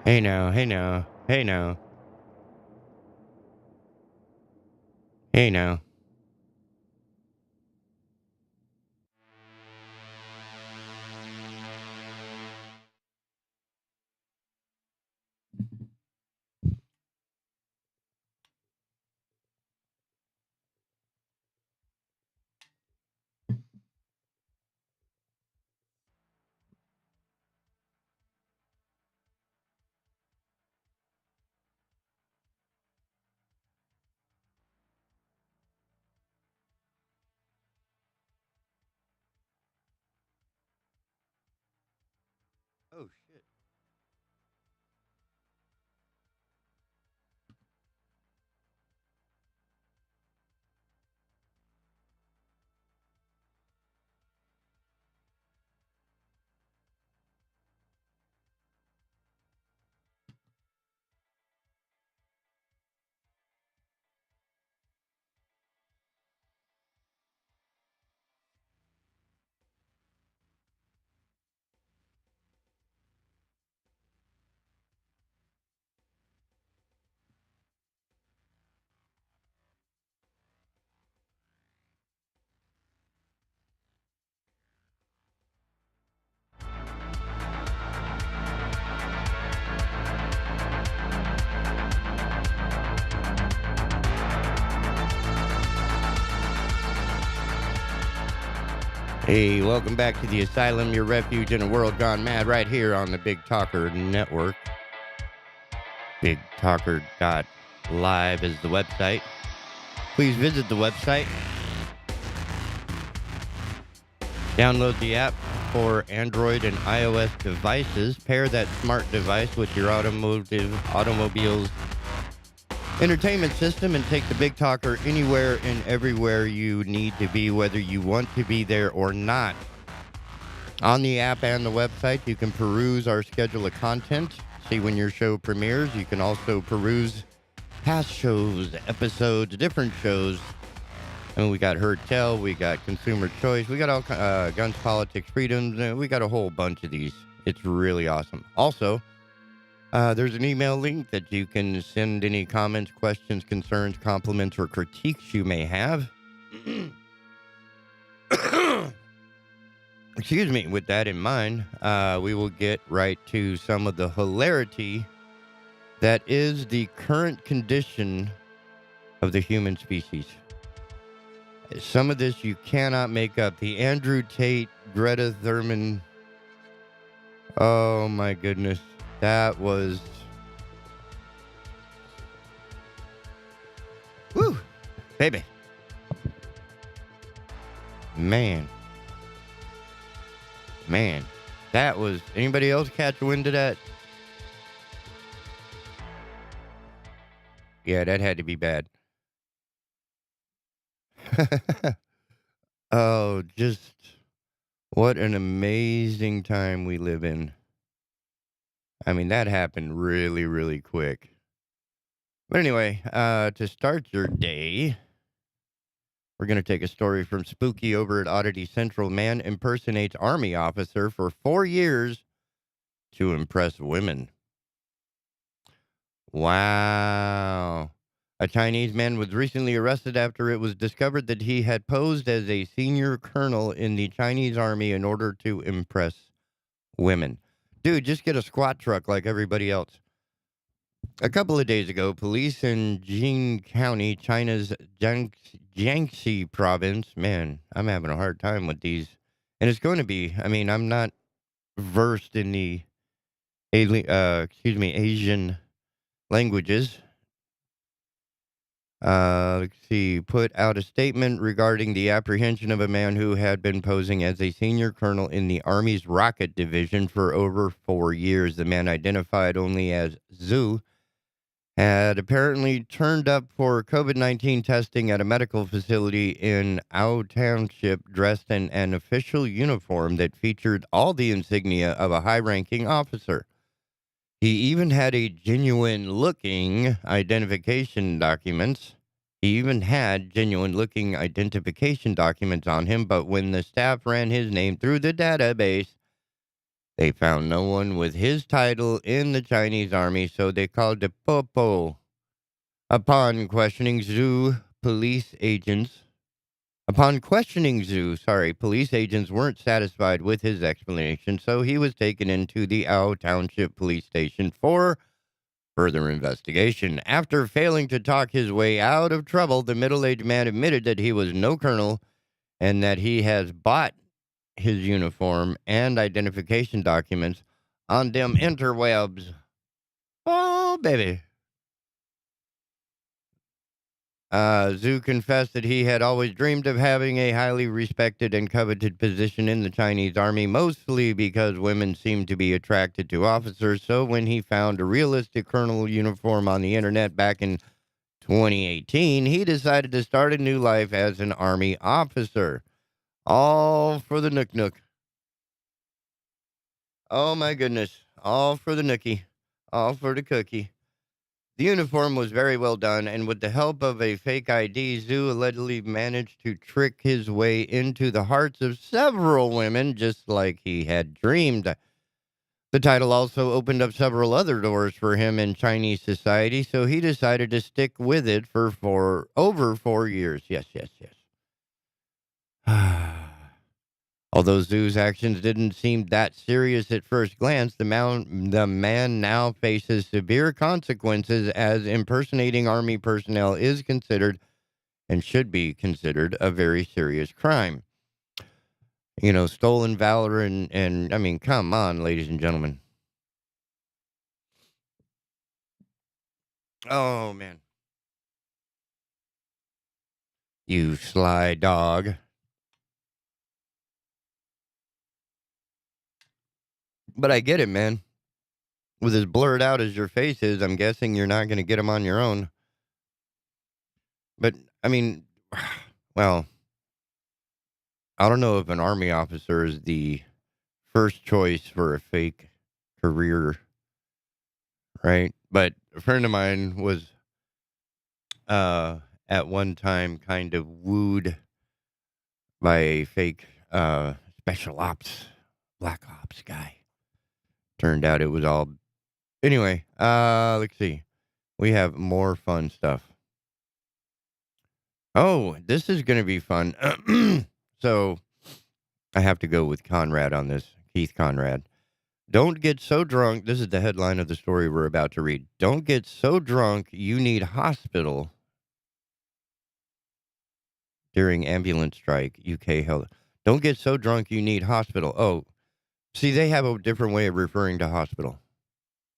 Hey now, hey now, hey now, hey now. Oh shit. Hey, welcome back to the Asylum, your refuge in a world gone mad, right here on the Big Talker Network. BigTalker.live is the website. Please visit the website. Download the app for Android and iOS devices. Pair that smart device with your automobile's entertainment system and take the Big Talker anywhere and everywhere you need to be, whether you want to be there or not. On the app and the website, you can peruse our schedule of content, see when your show premieres. You can also peruse past shows, episodes, different shows. I mean, we got Heard Tell, we got Consumer Choice, we got all Guns, Politics, Freedoms. We got a whole bunch of these. It's really awesome. Also, there's an email link that you can send any comments, questions, concerns, compliments, or critiques you may have. Excuse me. With that in mind, we will get right to some of the hilarity that is the current condition of the human species. Some of this you cannot make up. The Andrew Tate, Greta Thurman. Oh my goodness. That was... Woo! Baby. Man. That was... Anybody else catch wind of that? Yeah, that had to be bad. Oh, just... What an amazing time we live in. I mean, that happened really, really quick. But anyway, to start your day, we're going to take a story from Spooky over at Oddity Central. Man impersonates Army officer for 4 years to impress women. Wow. A Chinese man was recently arrested after it was discovered that he had posed as a senior colonel in the Chinese army in order to impress women. Dude, just get a squat truck like everybody else. A couple of days ago, police in Jing County, China's Jiangxi province, man, I'm having a hard time with these. And it's going to be, I mean, I'm not versed in the Asian languages. Let's see, put out a statement regarding the apprehension of a man who had been posing as a senior colonel in the Army's rocket division for over 4 years. The man, identified only as Zhu, had apparently turned up for COVID-19 testing at a medical facility in Ao Township dressed in an official uniform that featured all the insignia of a high-ranking officer. He even had a genuine-looking identification documents. On him, but when the staff ran his name through the database, They found no one with his title in the Chinese army, so they called the Popo. Upon questioning Zhu, police agents police agents weren't satisfied with his explanation, so he was taken into the Ao Township Police Station for further investigation. After failing to talk his way out of trouble, the middle-aged man admitted that he was no colonel and that he has bought his uniform and identification documents on them interwebs. Oh, baby. Zhu confessed that he had always dreamed of having a highly respected and coveted position in the Chinese army, mostly because women seemed to be attracted to officers. So when he found a realistic colonel uniform on the internet back in 2018, he decided to start a new life as an army officer. All for the nook nook. Oh my goodness. All for the nookie. All for the cookie. The uniform was very well done, and with the help of a fake ID, Zhu allegedly managed to trick his way into the hearts of several women, just like he had dreamed. The title also opened up several other doors for him in Chinese society, so he decided to stick with it for over 4 years. Yes, yes, yes. Although Zhu's actions didn't seem that serious at first glance, the man now faces severe consequences as impersonating army personnel is considered and should be considered a very serious crime. You know, stolen valor and I mean, come on, ladies and gentlemen. Oh, man. You sly dog. But I get it, man. With as blurred out as your face is, I'm guessing you're not going to get him on your own. But, I mean, well, I don't know if an army officer is the first choice for a fake career, right? But a friend of mine was at one time kind of wooed by a fake special ops, black ops guy. Turned out it was all anyway. Let's see. We have more fun stuff. Oh, this is going to be fun. So I have to go with Conrad on this, Keith Conrad. Don't get so drunk. This is the headline of the story we're about to read. Don't get so drunk you need hospital during ambulance strike. UK health. Don't get so drunk you need hospital. Oh, see, they have a different way of referring to hospital.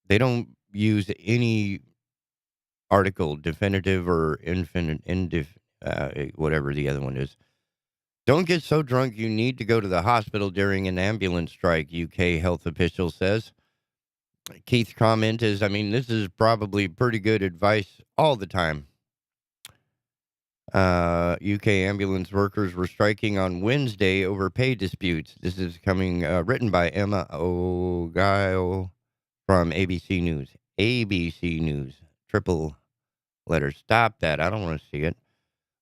They don't use any article, definitive or infinite, whatever the other one is. Don't get so drunk you need to go to the hospital during an ambulance strike, UK health official says. Keith's comment is, I mean, this is probably pretty good advice all the time. UK ambulance workers were striking on Wednesday over pay disputes. This is coming written by Emma O'Gile from ABC News. ABC News. Triple letter. Stop that. I don't want to see it.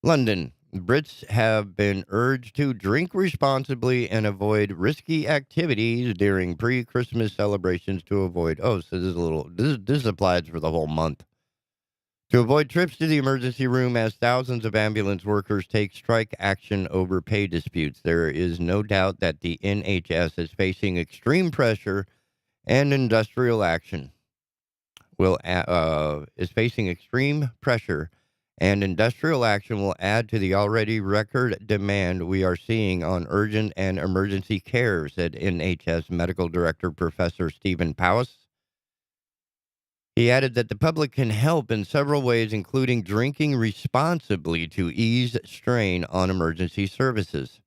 London. Brits have been urged to drink responsibly and avoid risky activities during pre-Christmas celebrations to avoid. Oh, so this applies for the whole month. To avoid trips to the emergency room as thousands of ambulance workers take strike action over pay disputes. There is no doubt that the NHS is facing extreme pressure and industrial action. Is facing extreme pressure and industrial action will add to the already record demand we are seeing on urgent and emergency care, said NHS Medical Director Professor Stephen Powis. He added that the public can help in several ways, including drinking responsibly to ease strain on emergency services.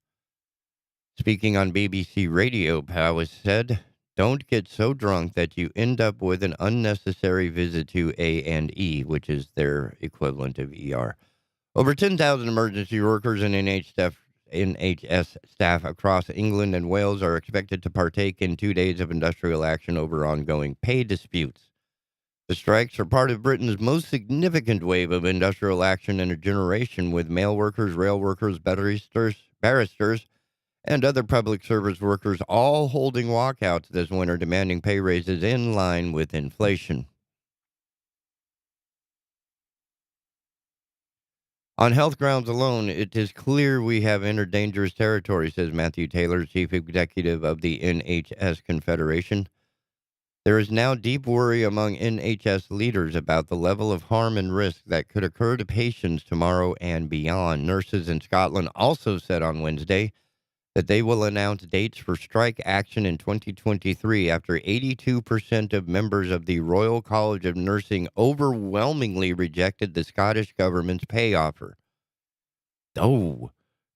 Speaking on BBC Radio, Powis said, "Don't get so drunk that you end up with an unnecessary visit to A&E, which is their equivalent of ER. Over 10,000 emergency workers and NHS staff across England and Wales are expected to partake in 2 days of industrial action over ongoing pay disputes. The strikes are part of Britain's most significant wave of industrial action in a generation, with mail workers, rail workers, barristers, and other public service workers all holding walkouts this winter, demanding pay raises in line with inflation. On health grounds alone, it is clear we have entered dangerous territory, says Matthew Taylor, chief executive of the NHS Confederation. There is now deep worry among NHS leaders about the level of harm and risk that could occur to patients tomorrow and beyond. Nurses in Scotland also said on Wednesday that they will announce dates for strike action in 2023 after 82% of members of the Royal College of Nursing overwhelmingly rejected the Scottish government's pay offer. Oh,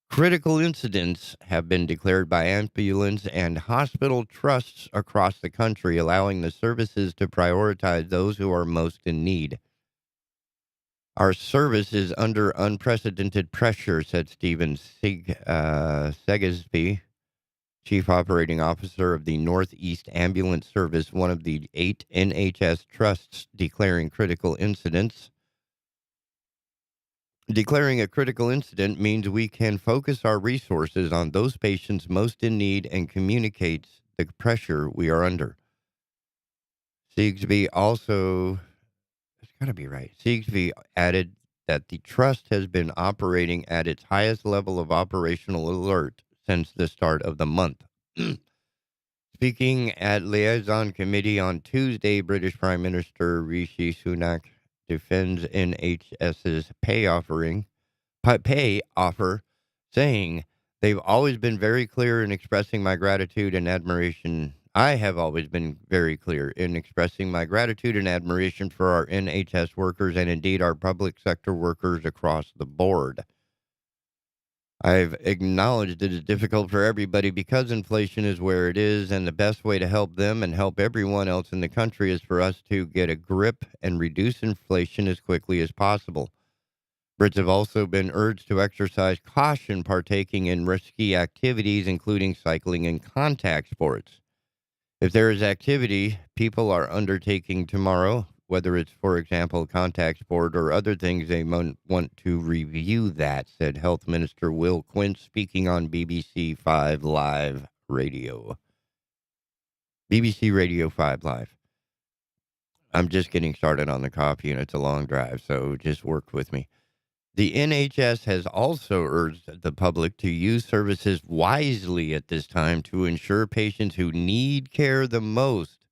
critical incidents have been declared by ambulance and hospital trusts across the country, allowing the services to prioritize those who are most in need. Our service is under unprecedented pressure, said Stephen Segasby, Chief Operating Officer of the Northeast Ambulance Service, one of the 8 NHS trusts declaring critical incidents. Declaring a critical incident means we can focus our resources on those patients most in need and communicates the pressure we are under. Sigsbee also, it's got to be right. Sigsbee added that the trust has been operating at its highest level of operational alert since the start of the month. Speaking at Liaison Committee on Tuesday, British Prime Minister Rishi Sunak defends NHS's pay offer, saying they've always been very clear in expressing my gratitude and admiration. I have always been very clear in expressing my gratitude and admiration for our NHS workers and indeed our public sector workers across the board. I've acknowledged it is difficult for everybody because inflation is where it is, and the best way to help them and help everyone else in the country is for us to get a grip and reduce inflation as quickly as possible. Brits have also been urged to exercise caution partaking in risky activities, including cycling and contact sports. If there is activity people are undertaking tomorrow, whether it's, for example, contact sport or other things, they want to review that, said Health Minister Will Quince, speaking on BBC 5 Live Radio. BBC Radio 5 Live. I'm just getting started on the coffee, and it's a long drive, so just work with me. The NHS has also urged the public to use services wisely at this time to ensure patients who need care the most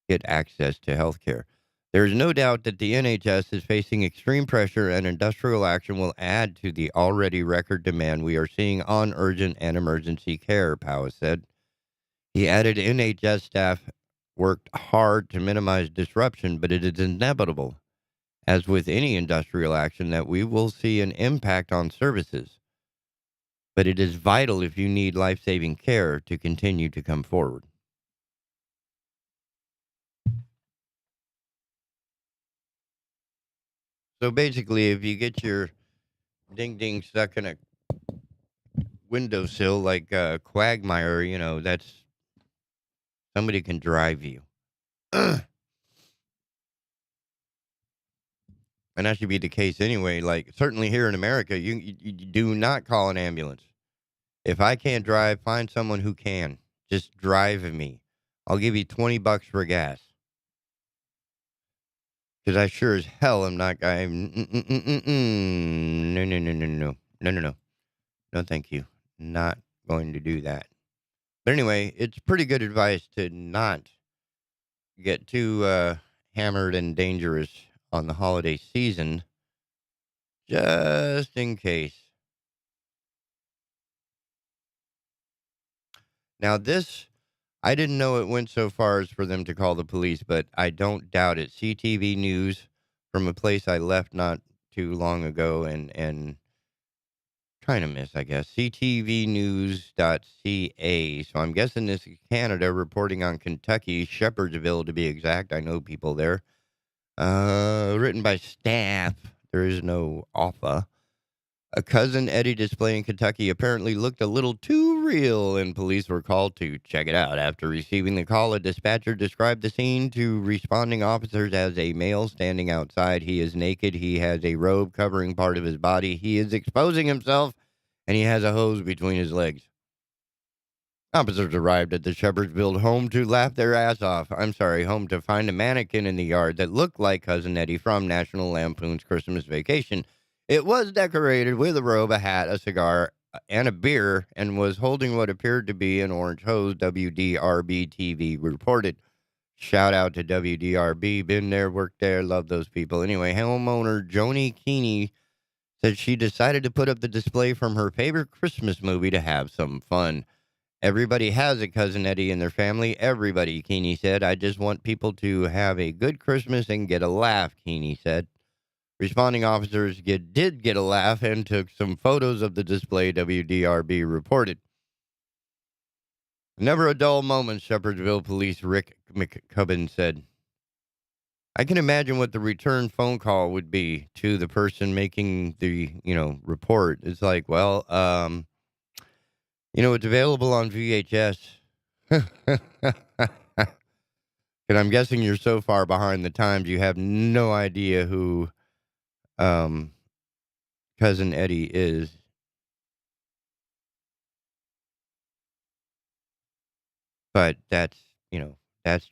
get access to health care. There is no doubt that the NHS is facing extreme pressure, and industrial action will add to the already record demand we are seeing on urgent and emergency care, Powell said. He added NHS staff worked hard to minimize disruption, but it is inevitable, as with any industrial action, that we will see an impact on services. But it is vital if you need life-saving care to continue to come forward. So basically, if you get your ding-ding stuck in a windowsill like Quagmire, that's somebody can drive you. And that should be the case anyway. Like, certainly here in America, you do not call an ambulance. If I can't drive, find someone who can. Just drive me. I'll give you $20 for gas. Because I sure as hell am not going. No, no, no, no, no, no, no, no. No, thank you. Not going to do that. But anyway, it's pretty good advice to not get too hammered and dangerous on the holiday season, just in case. Now, this, I didn't know it went so far as for them to call the police, but I don't doubt it. CTV News, from a place I left not too long ago and trying to miss, I guess, ctvnews.ca. So I'm guessing this is Canada reporting on Kentucky, Shepherdsville to be exact. I know people there. Written by staff. There is no author. A cousin Eddie display in Kentucky apparently looked a little too real, and police were called to check it out. After receiving the call, a dispatcher described the scene to responding officers as a male standing outside. He is naked. He has a robe covering part of his body. He is exposing himself, and he has a hose between his legs. Officers arrived at the Shepherdsville home to laugh their ass off. Home to find a mannequin in the yard that looked like Cousin Eddie from National Lampoon's Christmas Vacation. It was decorated with a robe, a hat, a cigar, and a beer, and was holding what appeared to be an orange hose, WDRB TV reported. Shout out to WDRB. Been there, worked there, love those people. Anyway, homeowner Joni Keeney said she decided to put up the display from her favorite Christmas movie to have some fun. Everybody has a Cousin Eddie in their family. Everybody, Keeney said. I just want people to have a good Christmas and get a laugh, Keeney said. Responding officers did get a laugh and took some photos of the display, WDRB reported. Never a dull moment, Shepherdsville Police Rick McCubbin said. I can imagine what the return phone call would be to the person making the, report. It's like, well, it's available on VHS. And I'm guessing you're so far behind the times you have no idea who Cousin Eddie is. But that's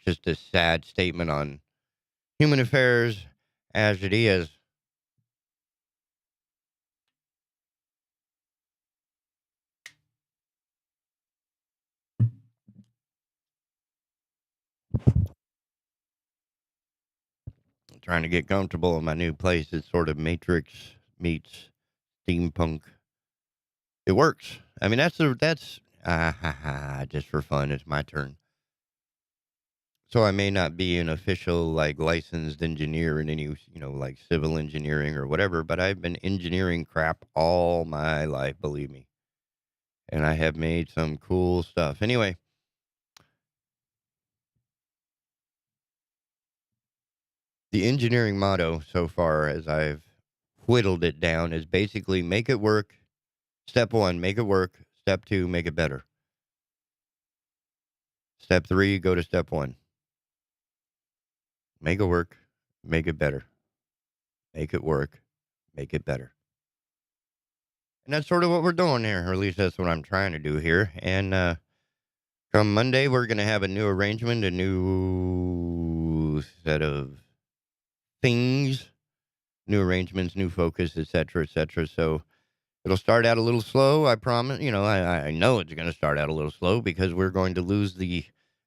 just a sad statement on human affairs as it is. Trying to get comfortable in my new place. It's sort of Matrix meets steampunk. It works. I mean, that's just for fun. It's my turn. So I may not be an official, licensed engineer in any, like civil engineering or whatever, but I've been engineering crap all my life, believe me. And I have made some cool stuff. Anyway, the engineering motto so far, as I've whittled it down, is basically make it work. Step 1, make it work. Step 2, make it better. Step 3, go to step 1. Make it work, make it better. Make it work, make it better. And that's sort of what we're doing here, or at least that's what I'm trying to do here. And come Monday, we're going to have a new arrangement, a new set of things, new arrangements, new focus, etc., etc. So it'll start out a little slow, I promise. I know it's going to start out a little slow because we're going to lose the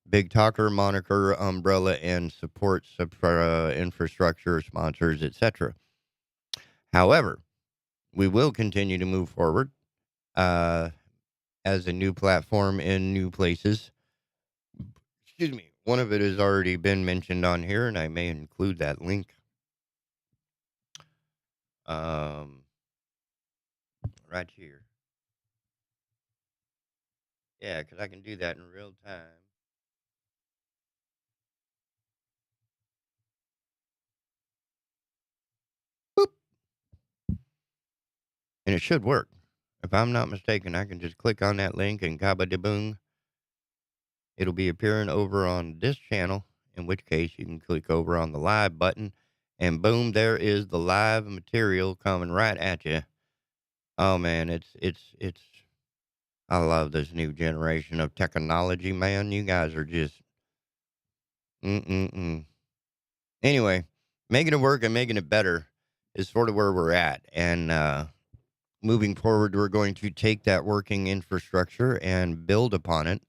Big Talker moniker, umbrella, and support infrastructure, sponsors, etc. However, we will continue to move forward as a new platform in new places. Excuse me. One of it has already been mentioned on here, and I may include that link. Right here. Yeah, because I can do that in real time. Boop. And it should work. If I'm not mistaken, I can just click on that link and gabba-da-boom. It'll be appearing over on this channel, in which case you can click over on the live button, and boom, there is the live material coming right at you. Oh man, it's. I love this new generation of technology, man. You guys are just. Anyway, making it work and making it better is sort of where we're at, and moving forward, we're going to take that working infrastructure and build upon it.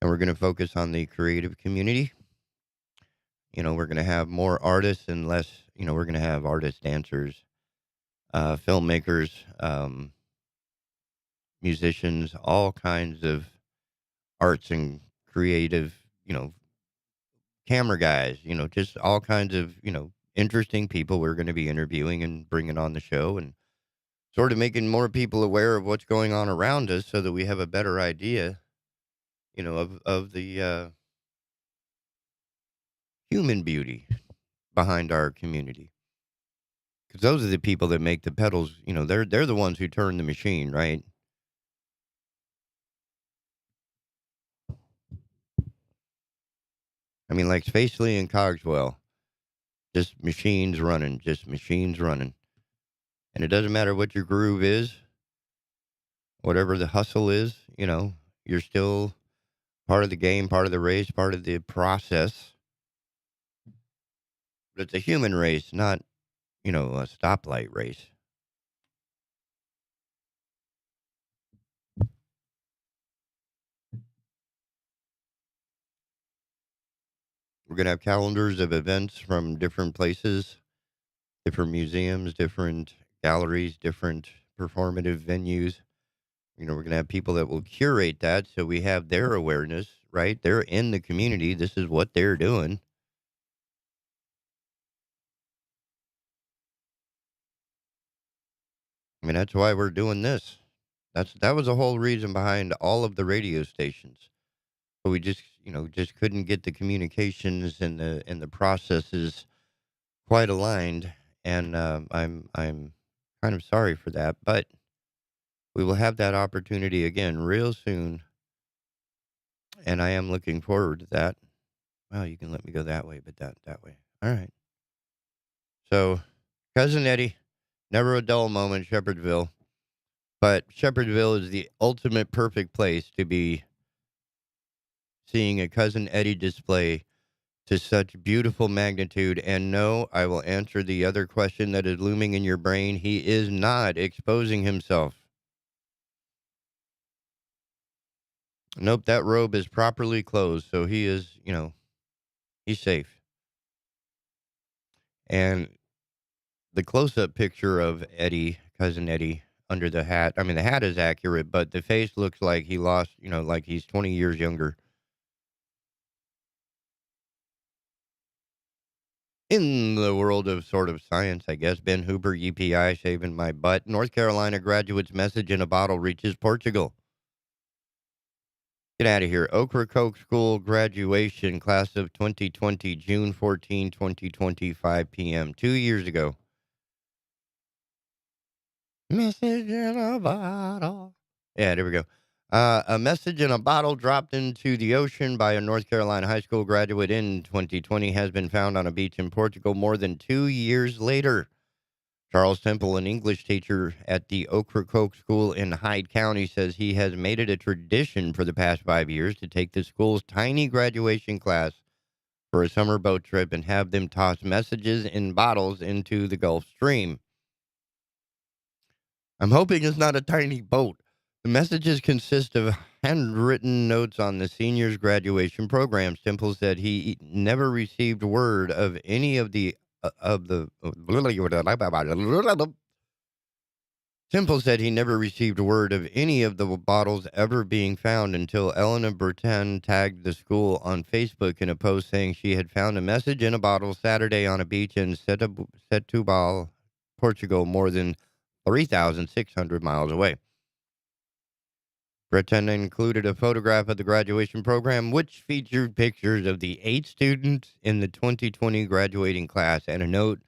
And we're going to focus on the creative community. We're going to have more artists and less, we're going to have artists, dancers, filmmakers, musicians, all kinds of arts and creative, camera guys, just all kinds of, interesting people we're going to be interviewing and bringing on the show, and sort of making more people aware of what's going on around us so that we have a better idea, of the human beauty behind our community. Because those are the people that make the pedals, they're the ones who turn the machine, right? I mean, like Spacely and Cogswell, just machines running. And it doesn't matter what your groove is, whatever the hustle is, You're still part of the game, part of the race, part of the process. But it's a human race, not, a stoplight race. We're going to have calendars of events from different places, different museums, different galleries, different performative venues. We're going to have people that will curate that so we have their awareness, right? They're in the community. This is what they're doing. I mean, that's why we're doing this. That was the whole reason behind all of the radio stations. But we just couldn't get the communications and the processes quite aligned, and I'm kind of sorry for that, but we will have that opportunity again real soon, and I am looking forward to that. Well, you can let me go that way, but that way. All right. So, cousin Eddie, never a dull moment, Shepherdville, but Shepherdville is the ultimate perfect place to be seeing a cousin Eddie display to such beautiful magnitude. And no, I will answer the other question that is looming in your brain. He is not exposing himself. Nope, that robe is properly closed, so he is, he's safe. And the close-up picture of Eddie, cousin Eddie, under the hat. I mean, the hat is accurate, but the face looks like he lost, like he's 20 years younger. In the world of sort of science, I guess, Ben Hooper, UPI, shaving my butt. North Carolina graduate's message in a bottle reaches Portugal. Get out of here. Ocracoke School graduation, class of 2020, June 14, 2025 p.m., 2 years ago. Message in a bottle. Yeah, there we go. A message in a bottle dropped into the ocean by a North Carolina high school graduate in 2020 has been found on a beach in Portugal more than 2 years later. Charles Temple, an English teacher at the Ocracoke School in Hyde County, says he has made it a tradition for the past 5 years to take the school's tiny graduation class for a summer boat trip and have them toss messages in bottles into the Gulf Stream. I'm hoping it's not a tiny boat. The messages consist of handwritten notes on the seniors' graduation programs. Temple said he never received word of any of the Temple said he never received word of any of the bottles ever being found until Elena Bertin tagged the school on Facebook in a post saying she had found a message in a bottle Saturday on a beach in Setúbal, Portugal, more than 3,600 miles away. Breton included a photograph of the graduation program, which featured pictures of the 8 students in the 2020 graduating class and a note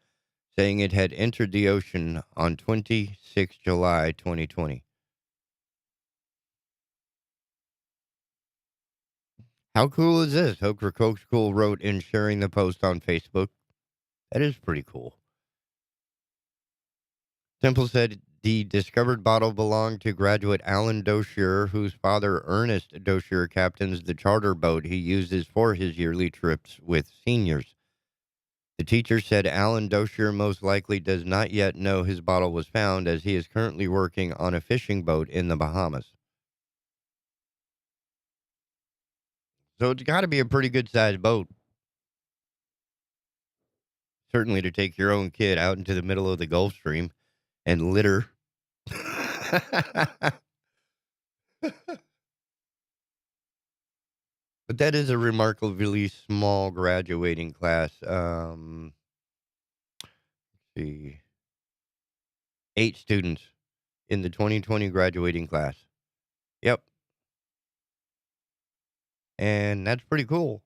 saying it had entered the ocean on 26 July 2020. How cool is this? Ocracoke School wrote in sharing the post on Facebook. That is pretty cool. Temple said the discovered bottle belonged to graduate Alan Doshier, whose father, Ernest Doshier, captains the charter boat he uses for his yearly trips with seniors. The teacher said Alan Doshier most likely does not yet know his bottle was found, as he is currently working on a fishing boat in the Bahamas. So it's got to be a pretty good sized boat. Certainly to take your own kid out into the middle of the Gulf Stream and litter. But that is a remarkably small graduating class. Let's see, 8 students in the 2020 graduating class. Yep. And that's pretty cool.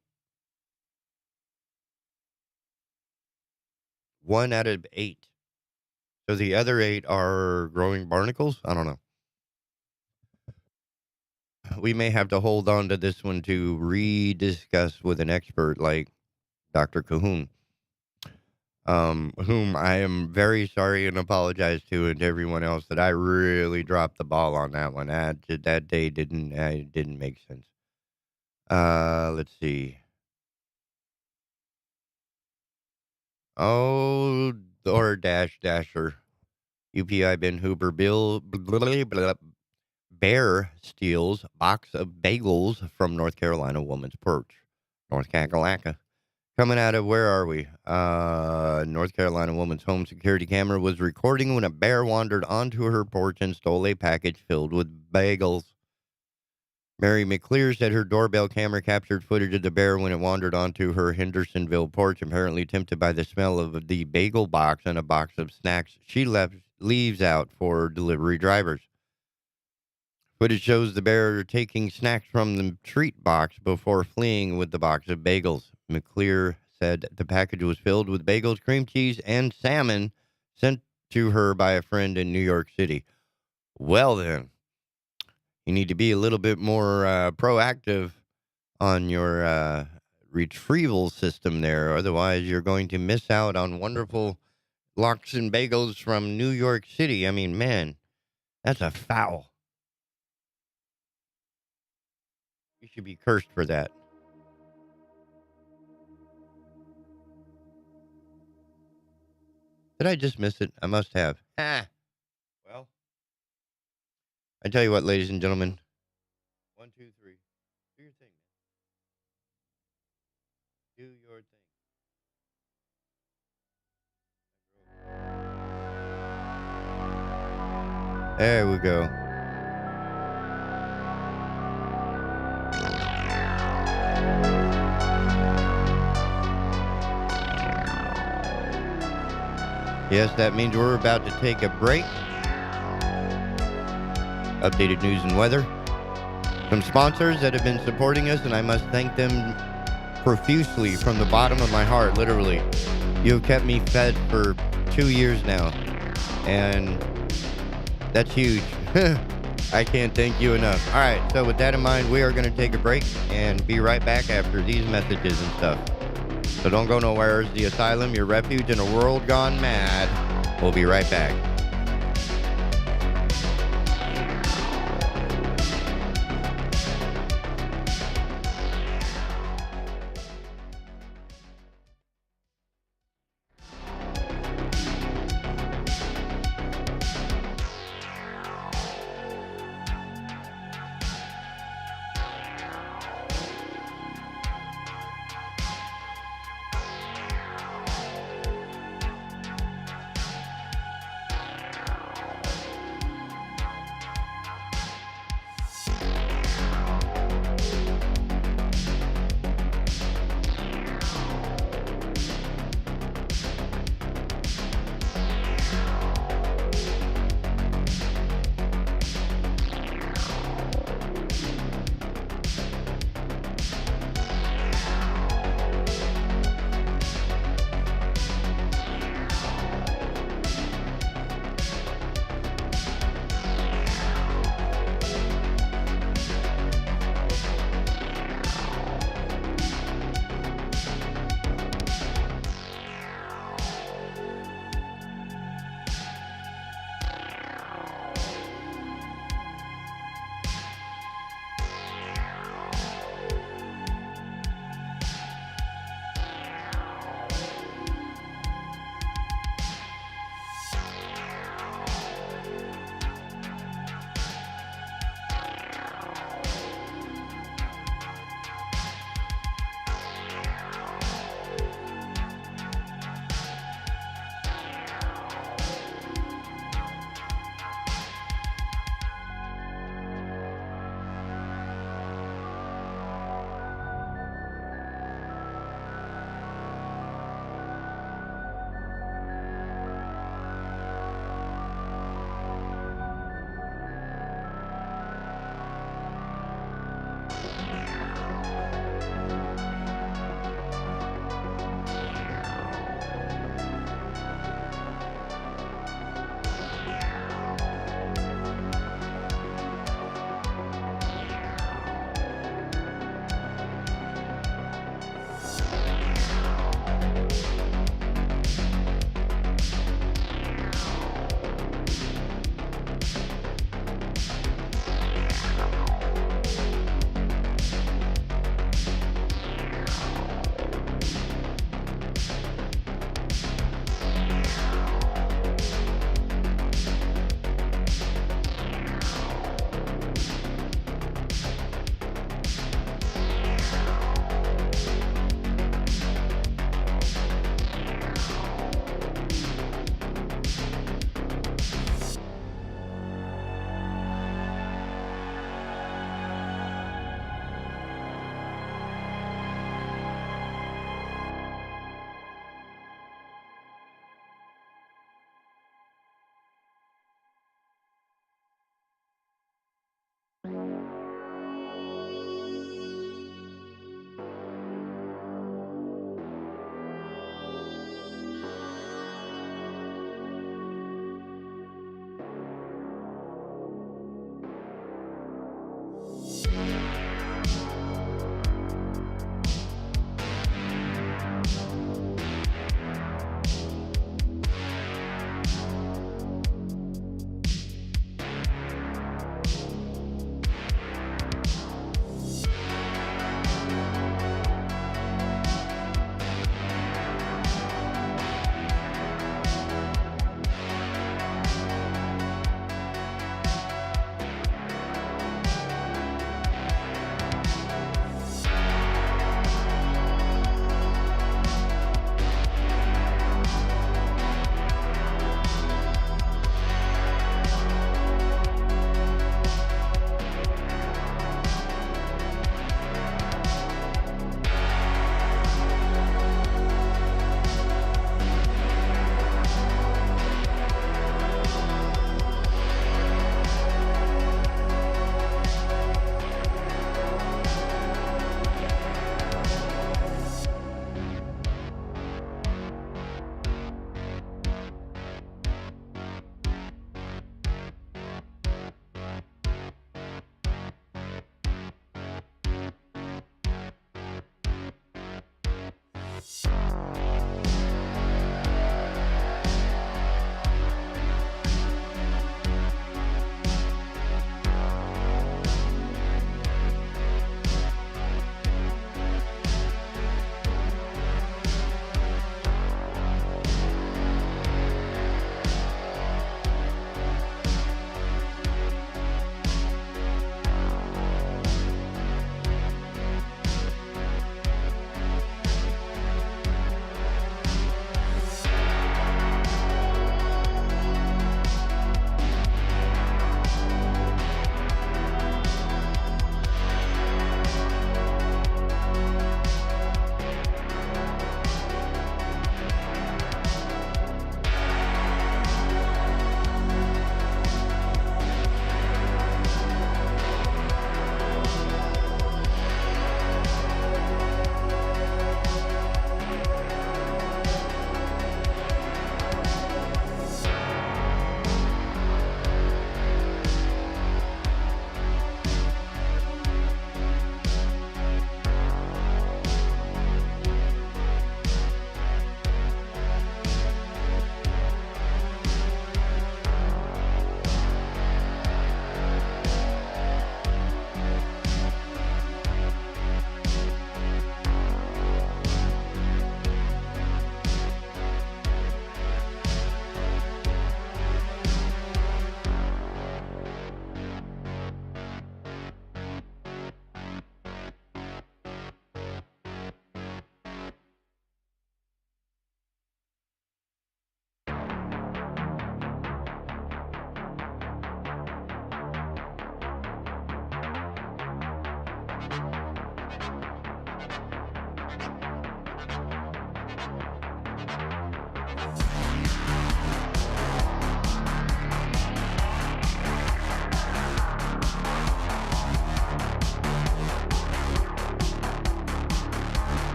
1 out of 8. So the other 8 are growing barnacles? I don't know. We may have to hold on to this one to rediscuss with an expert like Dr. Cahoon. whom I am very sorry and apologize to, and to everyone else that I really dropped the ball on that one. That day didn't make sense. Let's see. Oh, DoorDash Dasher, UPI Ben Hooper Bill Bear steals box of bagels from North Carolina woman's porch. North Kakalaka. Coming out of where are we? North Carolina woman's home security camera was recording when a bear wandered onto her porch and stole a package filled with bagels. Mary McClear said her doorbell camera captured footage of the bear when it wandered onto her Hendersonville porch, apparently tempted by the smell of the bagel box and a box of snacks she leaves out for delivery drivers. Footage shows the bear taking snacks from the treat box before fleeing with the box of bagels. McClear said the package was filled with bagels, cream cheese, and salmon sent to her by a friend in New York City. Well, then, you need to be a little bit more proactive on your retrieval system there. Otherwise, you're going to miss out on wonderful lox and bagels from New York City. I mean, man, that's a foul. You should be cursed for that. Did I just miss it? I must have. Well, I tell you what, ladies and gentlemen. 1, 2, 3. Do your thing, man. Do your thing. There we go. Yes, that means we're about to take a break. Updated news and weather. Some sponsors that have been supporting us, and I must thank them profusely from the bottom of my heart, literally. You have kept me fed for 2 years now, and that's huge. I can't thank you enough. All right, so with that in mind, we are going to take a break and be right back after these messages and stuff. So don't go nowhere. It's the Asylum, your refuge in a world gone mad. We'll be right back.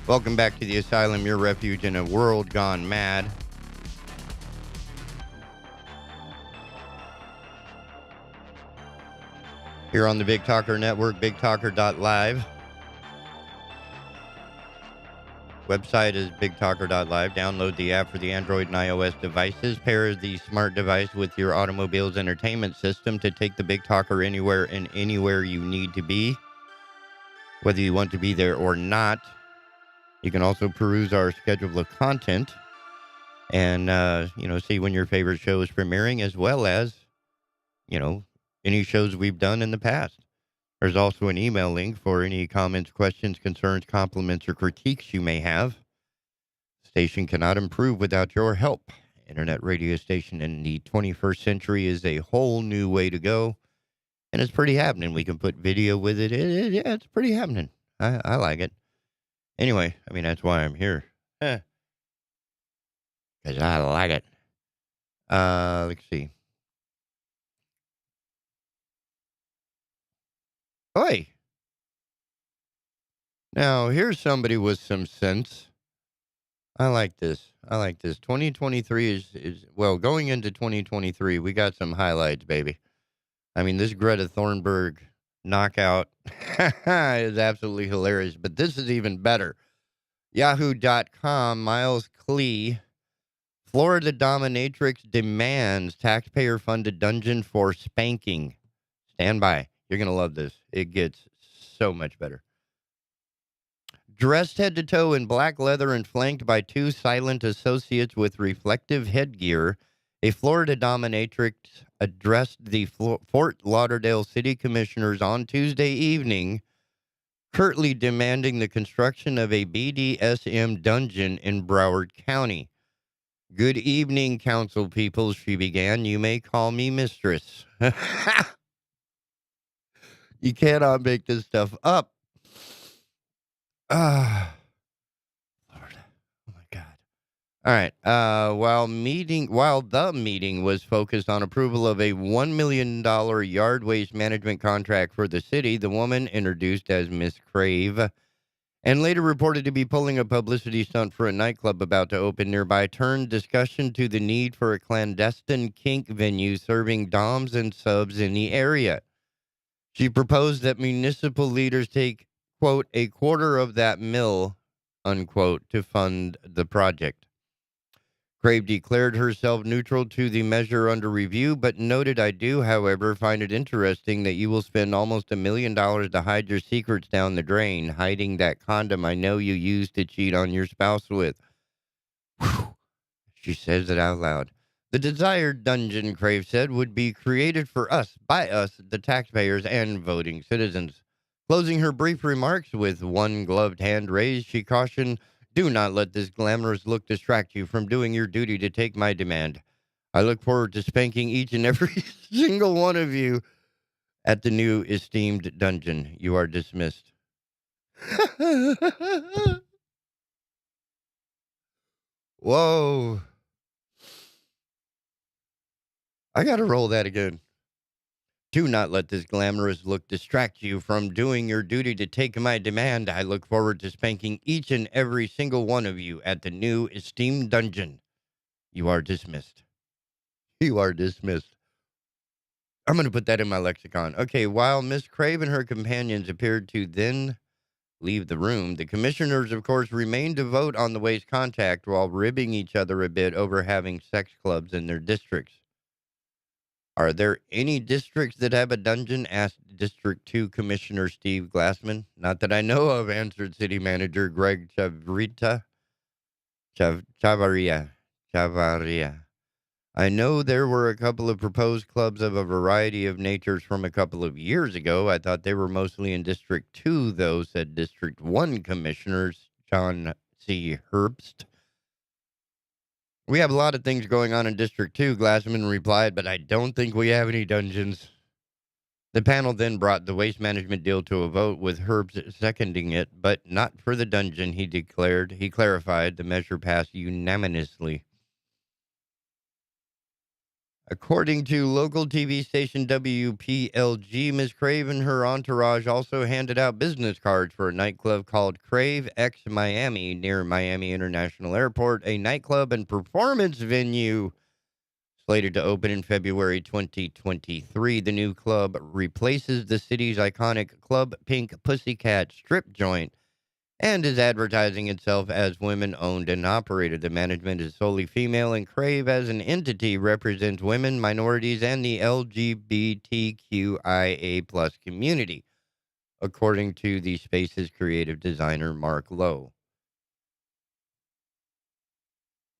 Welcome back to the Asylum, your refuge in a world gone mad. Here on the Big Talker Network, bigtalker.live. Website is bigtalker.live. Download the app for the Android and iOS devices. Pair the smart device with your automobile's entertainment system to take the Big Talker anywhere and anywhere you need to be, whether you want to be there or not. You can also peruse our schedule of content and, see when your favorite show is premiering, as well as, any shows we've done in the past. There's also an email link for any comments, questions, concerns, compliments, or critiques you may have. Station cannot improve without your help. Internet radio station in the 21st century is a whole new way to go, and it's pretty happening. We can put video with it. Yeah, it's pretty happening. I like it. Anyway, that's why I'm here. Because I like it. Let's see. Oi. Now, here's somebody with some sense. I like this. 2023 is going into 2023, we got some highlights, baby. This Greta Thunberg knockout is absolutely hilarious, but this is even better. Yahoo.com, Miles Klee, Florida dominatrix demands taxpayer-funded dungeon for spanking. Stand by. You're going to love this. It gets so much better. Dressed head to toe in black leather and flanked by two silent associates with reflective headgear, a Florida dominatrix addressed the Fort Lauderdale City Commissioners on Tuesday evening, curtly demanding the construction of a BDSM dungeon in Broward County. Good evening, council people, she began. You may call me mistress. You cannot make this stuff up. Lord. Oh my God. All right. While the meeting was focused on approval of a $1 million yard waste management contract for the city, the woman, introduced as Miss Crave and later reported to be pulling a publicity stunt for a nightclub about to open nearby, turned discussion to the need for a clandestine kink venue serving doms and subs in the area. She proposed that municipal leaders take, quote, a quarter of that mill, unquote, to fund the project. Crave declared herself neutral to the measure under review, but noted, I do, however, find it interesting that you will spend almost $1 million to hide your secrets down the drain, hiding that condom I know you used to cheat on your spouse with. Whew. She says it out loud. The desired dungeon, Crave said, would be created for us, by us, the taxpayers and voting citizens. Closing her brief remarks with one gloved hand raised, she cautioned, do not let this glamorous look distract you from doing your duty to take my demand. I look forward to spanking each and every single one of you at the new esteemed dungeon. You are dismissed. Whoa. I got to roll that again. Do not let this glamorous look distract you from doing your duty to take my demand. I look forward to spanking each and every single one of you at the new esteemed dungeon. You are dismissed. You are dismissed. I'm going to put that in my lexicon. Okay, while Miss Crave and her companions appeared to then leave the room, the commissioners, of course, remained to vote on the waste contract while ribbing each other a bit over having sex clubs in their districts. Are there any districts that have a dungeon? Asked District 2 Commissioner Steve Glassman. Not that I know of, answered City Manager Greg Chavaria. I know there were a couple of proposed clubs of a variety of natures from a couple of years ago. I thought they were mostly in District 2, though, said District 1 Commissioner John C. Herbst. We have a lot of things going on in District 2, Glassman replied, but I don't think we have any dungeons. The panel then brought the waste management deal to a vote, with Herbst seconding it, but not for the dungeon, he declared. He clarified the measure passed unanimously. According to local TV station WPLG, Ms. Crave and her entourage also handed out business cards for a nightclub called Crave X Miami near Miami International Airport, a nightclub and performance venue slated to open in February 2023. The new club replaces the city's iconic Club Pink Pussycat strip joint and is advertising itself as women owned and operated. The management is solely female, and Crave as an entity represents women, minorities, and the LGBTQIA plus community, according to the space's creative designer, Mark Lowe.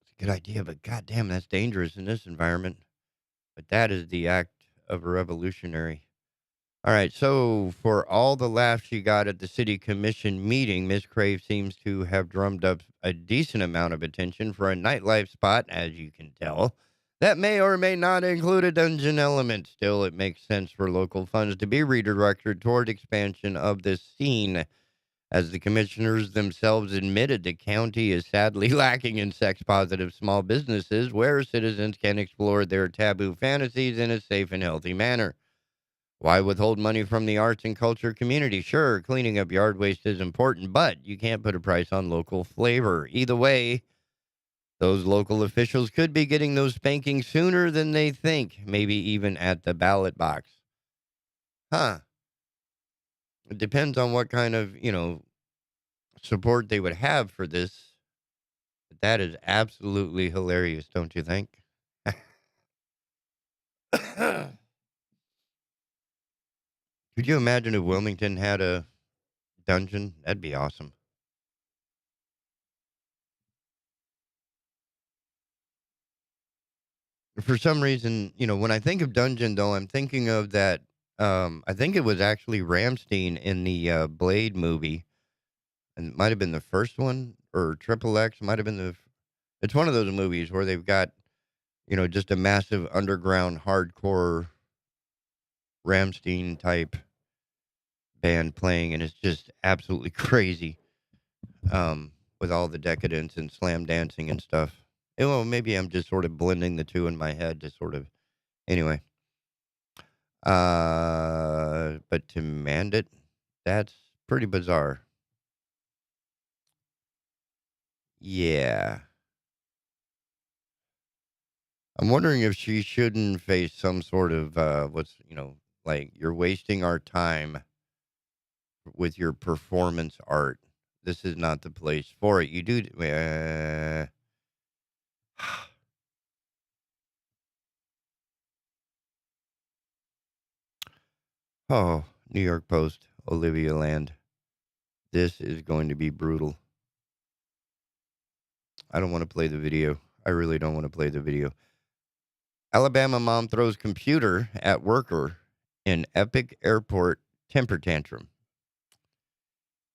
It's a good idea, but goddamn, that's dangerous in this environment. But that is the act of a revolutionary. All right, so for all the laughs she got at the city commission meeting, Miss Crave seems to have drummed up a decent amount of attention for a nightlife spot, as you can tell, that may or may not include a dungeon element. Still, it makes sense for local funds to be redirected toward expansion of this scene. As the commissioners themselves admitted, the county is sadly lacking in sex-positive small businesses where citizens can explore their taboo fantasies in a safe and healthy manner. Why withhold money from the arts and culture community? Sure, cleaning up yard waste is important, but you can't put a price on local flavor. Either way, those local officials could be getting those spankings sooner than they think, maybe even at the ballot box. Huh. It depends on what kind of, support they would have for this. But that is absolutely hilarious, don't you think? Could you imagine if Wilmington had a dungeon? That'd be awesome. For some reason, when I think of dungeon, though, I'm thinking of that. I think it was actually Ramstein in the Blade movie, and it might have been the first one, or Triple X might have been It's one of those movies where they've got just a massive underground hardcore Ramstein type band playing, and it's just absolutely crazy. With all the decadence and slam dancing and stuff. Well, maybe I'm just sort of blending the two in my head to sort of. Anyway, but to mand it, that's pretty bizarre. Yeah. I'm wondering if she shouldn't face some sort of, like, you're wasting our time with your performance art. This is not the place for it. You do. Oh, New York Post, Olivia Land. This is going to be brutal. I don't want to play the video. I really don't want to play the video. Alabama mom throws computer at worker in epic airport temper tantrum.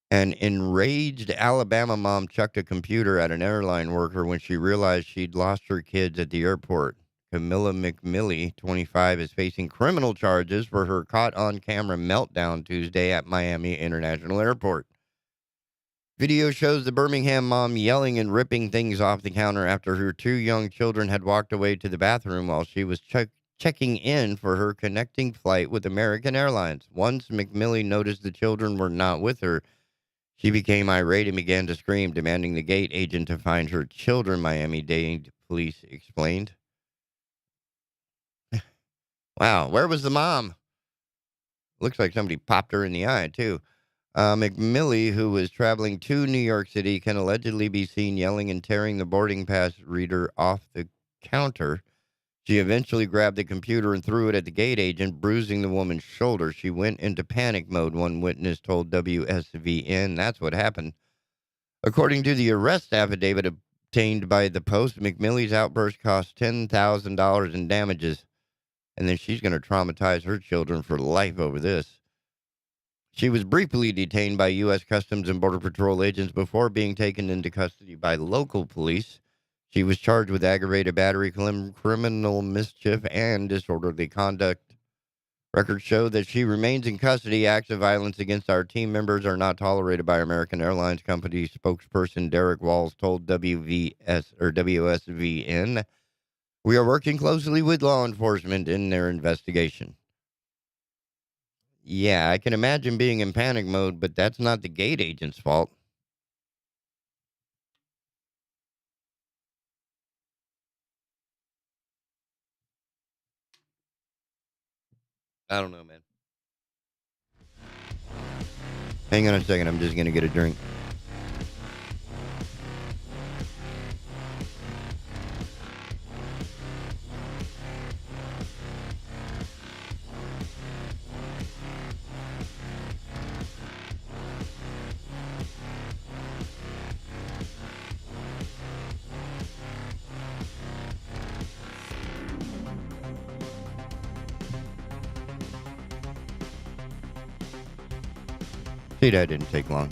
An enraged Alabama mom chucked a computer at an airline worker when she realized she'd lost her kids at the airport. Camilla McMillie, 25, is facing criminal charges for her caught on camera meltdown Tuesday at Miami International Airport. Video shows the Birmingham mom yelling and ripping things off the counter after her two young children had walked away to the bathroom while she was checking in for her connecting flight with American Airlines. Once McMillie noticed the children were not with her, she became irate and began to scream, demanding the gate agent to find her children, Miami-Dade police explained. Wow, where was the mom? Looks like somebody popped her in the eye, too. McMillie, who was traveling to New York City, can allegedly be seen yelling and tearing the boarding pass reader off the counter. She eventually grabbed the computer and threw it at the gate agent, bruising the woman's shoulder. She went into panic mode, one witness told WSVN. That's what happened. According to the arrest affidavit obtained by the Post, McMillie's outburst cost $10,000 in damages. And then she's going to traumatize her children for life over this. She was briefly detained by U.S. Customs and Border Patrol agents before being taken into custody by local police. She was charged with aggravated battery, criminal mischief, and disorderly conduct. Records show that she remains in custody. Acts of violence against our team members are not tolerated by American Airlines company spokesperson Derek Walls told WSVN. We are working closely with law enforcement in their investigation. Yeah, I can imagine being in panic mode, but that's not the gate agent's fault. I don't know, man. Hang on a second. I'm just going to get a drink. See, that didn't take long.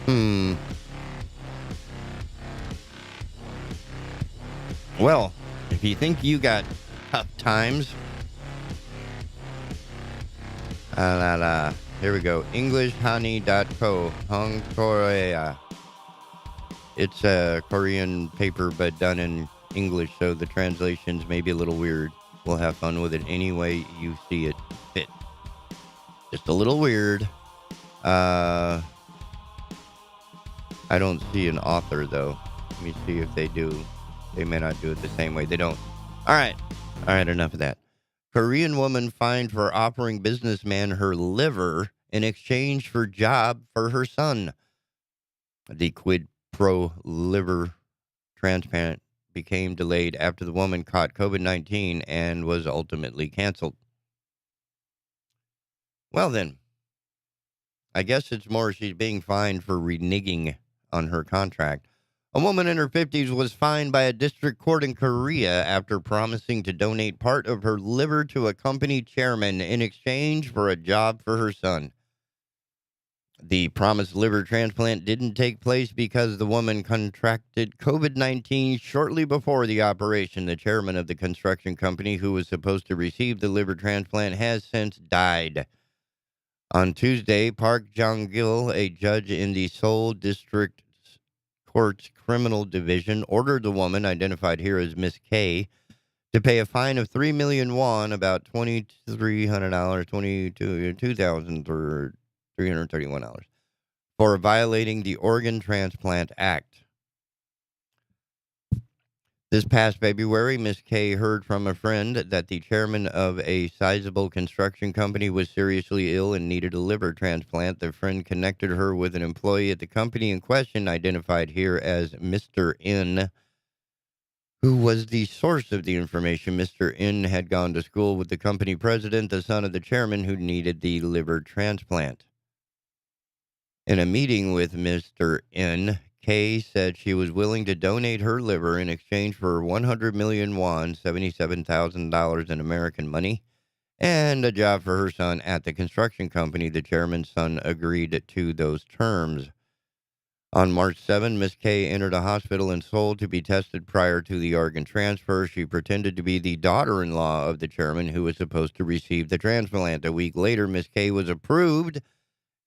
Hmm. Well, if you think you got tough times, here we go. EnglishHoney.co. Hong Korea. It's a Korean paper, but done in English, so the translations may be a little weird. We'll have fun with it any way you see it fit. Just a little weird. I don't see an author, though. Let me see if they do. They may not do it the same way. They don't. All right. All right, enough of that. Korean woman fined for offering businessman her liver in exchange for job for her son. The quid pro liver transplant became delayed after the woman caught COVID-19 and was ultimately canceled. Well, then, I guess it's more she's being fined for reneging on her contract. A woman in her 50s was fined by a district court in Korea after promising to donate part of her liver to a company chairman in exchange for a job for her son. The promised liver transplant didn't take place because the woman contracted COVID-19 shortly before the operation. The chairman of the construction company who was supposed to receive the liver transplant has since died. On Tuesday, Park Jong-gil, a judge in the Seoul District Court's Criminal Division, ordered the woman, identified here as Miss K, to pay a fine of 3 million won, about $2,300, 2,331, for violating the Organ Transplant Act. This past February, Miss K heard from a friend that the chairman of a sizable construction company was seriously ill and needed a liver transplant. The friend connected her with an employee at the company in question, identified here as Mr. N, who was the source of the information. Mr. N had gone to school with the company president, the son of the chairman who needed the liver transplant. In a meeting with Mr. N, Kay said she was willing to donate her liver in exchange for 100 million won, $77,000 in American money, and a job for her son at the construction company. The chairman's son agreed to those terms. On March 7, Miss Kay entered a hospital in Seoul to be tested prior to the organ transfer. She pretended to be the daughter-in-law of the chairman who was supposed to receive the transplant. A week later, Miss Kay was approved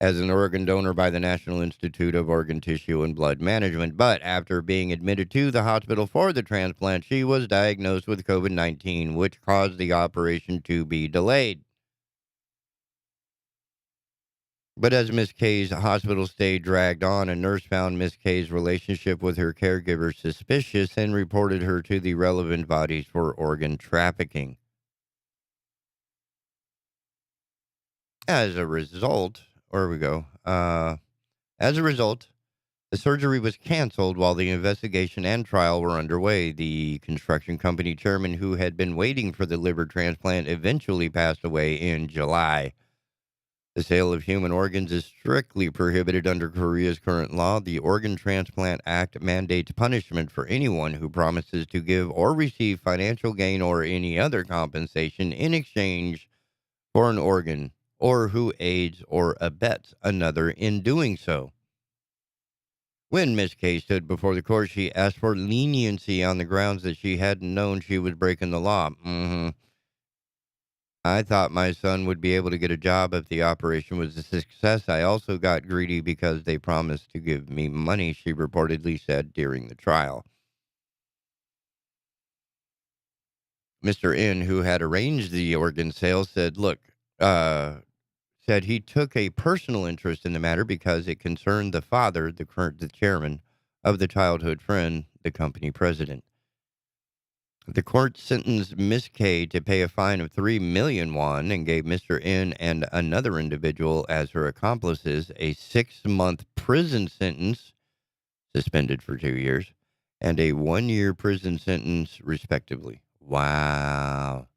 as an organ donor by the National Institute of Organ Tissue and Blood Management. But after being admitted to the hospital for the transplant, she was diagnosed with COVID-19, which caused the operation to be delayed. But as Miss Kay's hospital stay dragged on, a nurse found Miss Kay's relationship with her caregiver suspicious and reported her to the relevant bodies for organ trafficking. As a result, or we go. As a result, the surgery was canceled while the investigation and trial were underway. The construction company chairman, who had been waiting for the liver transplant, eventually passed away in July. The sale of human organs is strictly prohibited under Korea's current law. The Organ Transplant Act mandates punishment for anyone who promises to give or receive financial gain or any other compensation in exchange for an organ, or who aids or abets another in doing so. When Miss Kay stood before the court, she asked for leniency on the grounds that she hadn't known she was breaking the law. I thought my son would be able to get a job if the operation was a success. I also got greedy because they promised to give me money, she reportedly said during the trial. Mr. N, who had arranged the organ sale, said, said he took a personal interest in the matter because it concerned the father, the chairman of the childhood friend, the company president. The court sentenced Miss K to pay a fine of 3 million won and gave Mr. N and another individual as her accomplices a 6-month prison sentence, suspended for 2 years, and a 1-year prison sentence, respectively. Wow.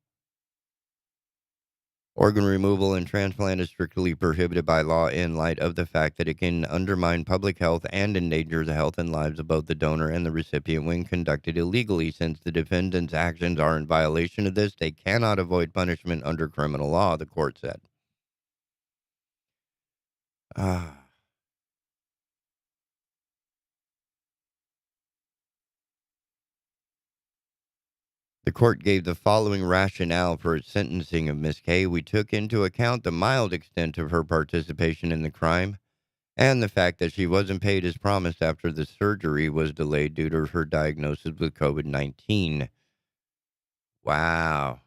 Organ removal and transplant is strictly prohibited by law in light of the fact that it can undermine public health and endanger the health and lives of both the donor and the recipient when conducted illegally. Since the defendant's actions are in violation of this, they cannot avoid punishment under criminal law, the court said. Ah. The court gave the following rationale for its sentencing of Miss K. We took into account the mild extent of her participation in the crime and the fact that she wasn't paid as promised after the surgery was delayed due to her diagnosis with COVID-19. Wow.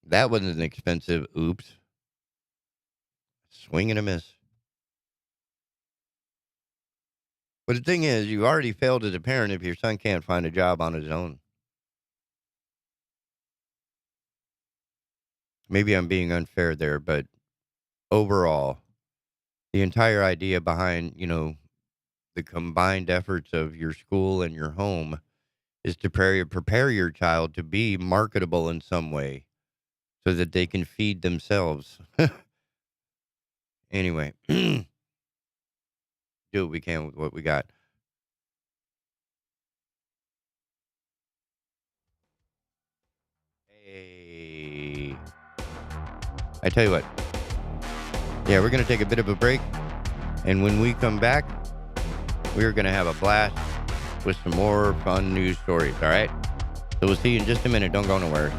That wasn't an expensive oops. Swing and a miss. But the thing is, you already failed as a parent if your son can't find a job on his own. Maybe I'm being unfair there, but overall, the entire idea behind, the combined efforts of your school and your home is to prepare your child to be marketable in some way so that they can feed themselves. Anyway, do what we can with what we got. Hey, I tell you what. Yeah, we're going to take a bit of a break. And when we come back, we're going to have a blast with some more fun news stories. All right. So we'll see you in just a minute. Don't go nowhere.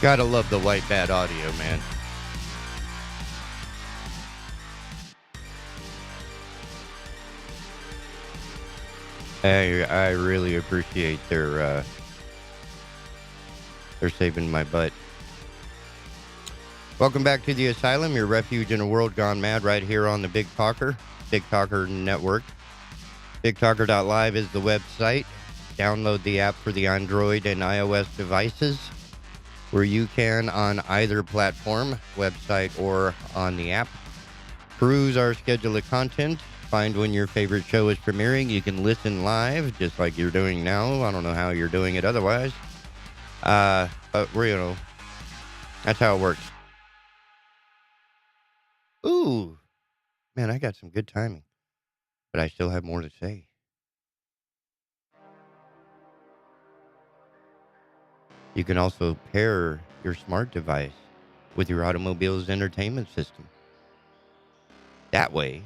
Gotta love the white bad audio, man. I really appreciate their saving my butt. Welcome back to the Asylum, your refuge in a world gone mad, right here on the Big Talker Network. BigTalker.live is the website. Download the app for the Android and iOS devices, where you can, on either platform, website or on the app, peruse our schedule of content, find when your favorite show is premiering. You can listen live, just like you're doing now. I don't know how you're doing it otherwise. But that's how it works. Ooh, man, I got some good timing, but I still have more to say. You can also pair your smart device with your automobile's entertainment system. That way,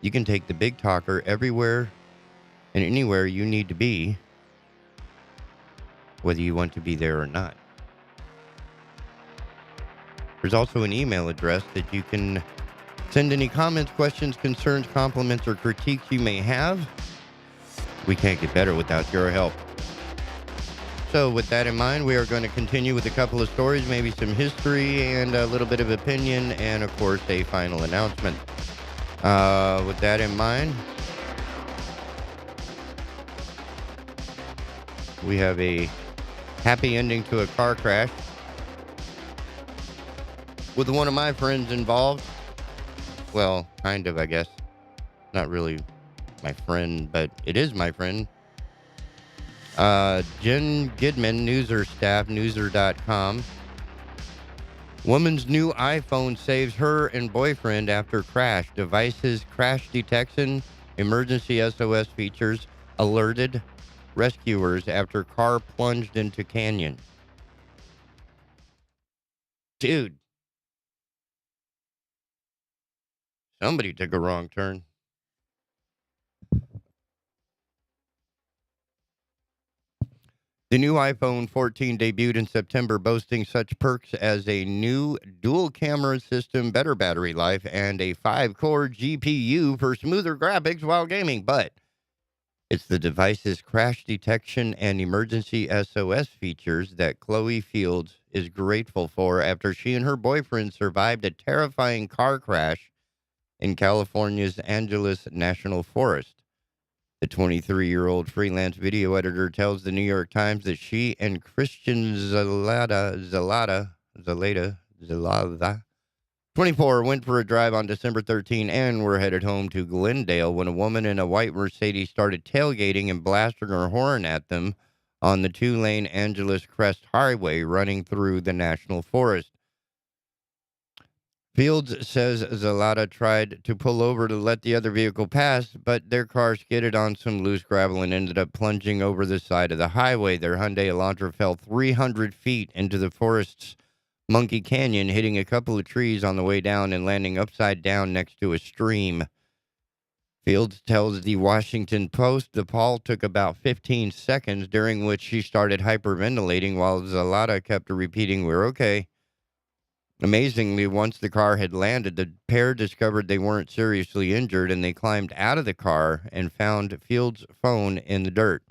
you can take the Big Talker everywhere and anywhere you need to be, whether you want to be there or not. There's also an email address that you can send any comments, questions, concerns, compliments, or critiques you may have. We can't get better without your help. So with that in mind, we are going to continue with a couple of stories, maybe some history and a little bit of opinion, and of course a final announcement. With that in mind, we have a happy ending to a car crash with one of my friends involved. Well, kind of, I guess. Not really my friend, but it is my friend. Jen Gidman, Newser staff, Newser.com. Woman's new iPhone saves her and boyfriend after crash. Devices crash detection, emergency SOS features alerted rescuers after car plunged into canyon. Dude. Somebody took a wrong turn. The new iPhone 14 debuted in September, boasting such perks as a new dual camera system, better battery life, and a 5-core GPU for smoother graphics while gaming. But it's the device's crash detection and emergency SOS features that Chloe Fields is grateful for after she and her boyfriend survived a terrifying car crash in California's Angeles National Forest. The 23-year-old freelance video editor tells the New York Times that she and Christian Zalada, 24, went for a drive on December 13 and were headed home to Glendale when a woman in a white Mercedes started tailgating and blasting her horn at them on the 2-lane Angeles Crest Highway running through the National Forest. Fields says Zalata tried to pull over to let the other vehicle pass, but their car skidded on some loose gravel and ended up plunging over the side of the highway. Their Hyundai Elantra fell 300 feet into the forest's Monkey Canyon, hitting a couple of trees on the way down and landing upside down next to a stream. Fields tells the Washington Post the fall took about 15 seconds, during which she started hyperventilating while Zalata kept repeating, "We're okay." Amazingly, once the car had landed, the pair discovered they weren't seriously injured, and they climbed out of the car and found Fields' phone in the dirt.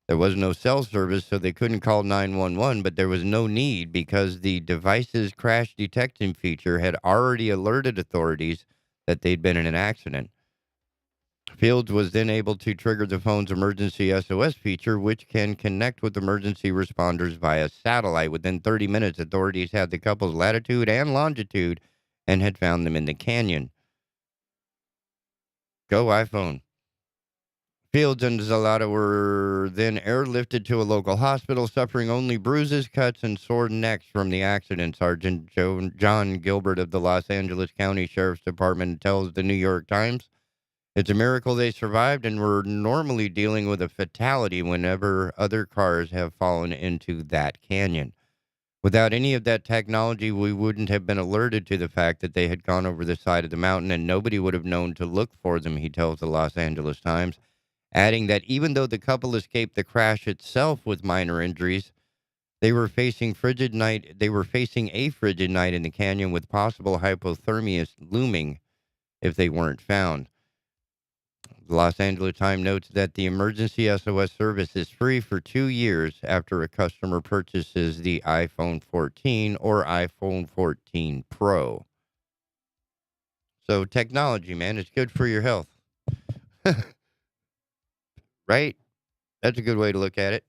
There was no cell service, so they couldn't call 911, but there was no need because the device's crash detection feature had already alerted authorities that they'd been in an accident. Fields was then able to trigger the phone's emergency SOS feature, which can connect with emergency responders via satellite. Within 30 minutes, authorities had the couple's latitude and longitude and had found them in the canyon. Go iPhone. Fields and Zalata were then airlifted to a local hospital, suffering only bruises, cuts, and sore necks from the accident. Sergeant John Gilbert of the Los Angeles County Sheriff's Department tells the New York Times, "It's a miracle they survived, and we're normally dealing with a fatality whenever other cars have fallen into that canyon. Without any of that technology, we wouldn't have been alerted to the fact that they had gone over the side of the mountain, and nobody would have known to look for them," he tells the Los Angeles Times, adding that even though the couple escaped the crash itself with minor injuries, They were facing a frigid night in the canyon with possible hypothermia looming if they weren't found. The Los Angeles Times notes that the emergency SOS service is free for 2 years after a customer purchases the iPhone 14 or iPhone 14 Pro. So technology, man, it's good for your health. Right? That's a good way to look at it.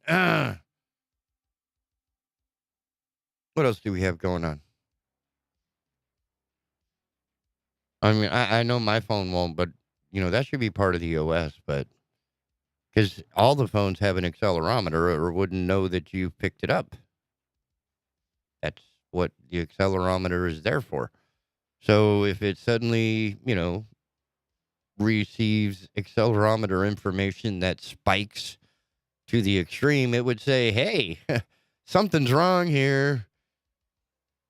What else do we have going on? I mean, I know my phone won't, but, that should be part of the OS, but because all the phones have an accelerometer or wouldn't know that you picked it up. That's what the accelerometer is there for. So if it suddenly, receives accelerometer information that spikes to the extreme, it would say, hey, something's wrong here.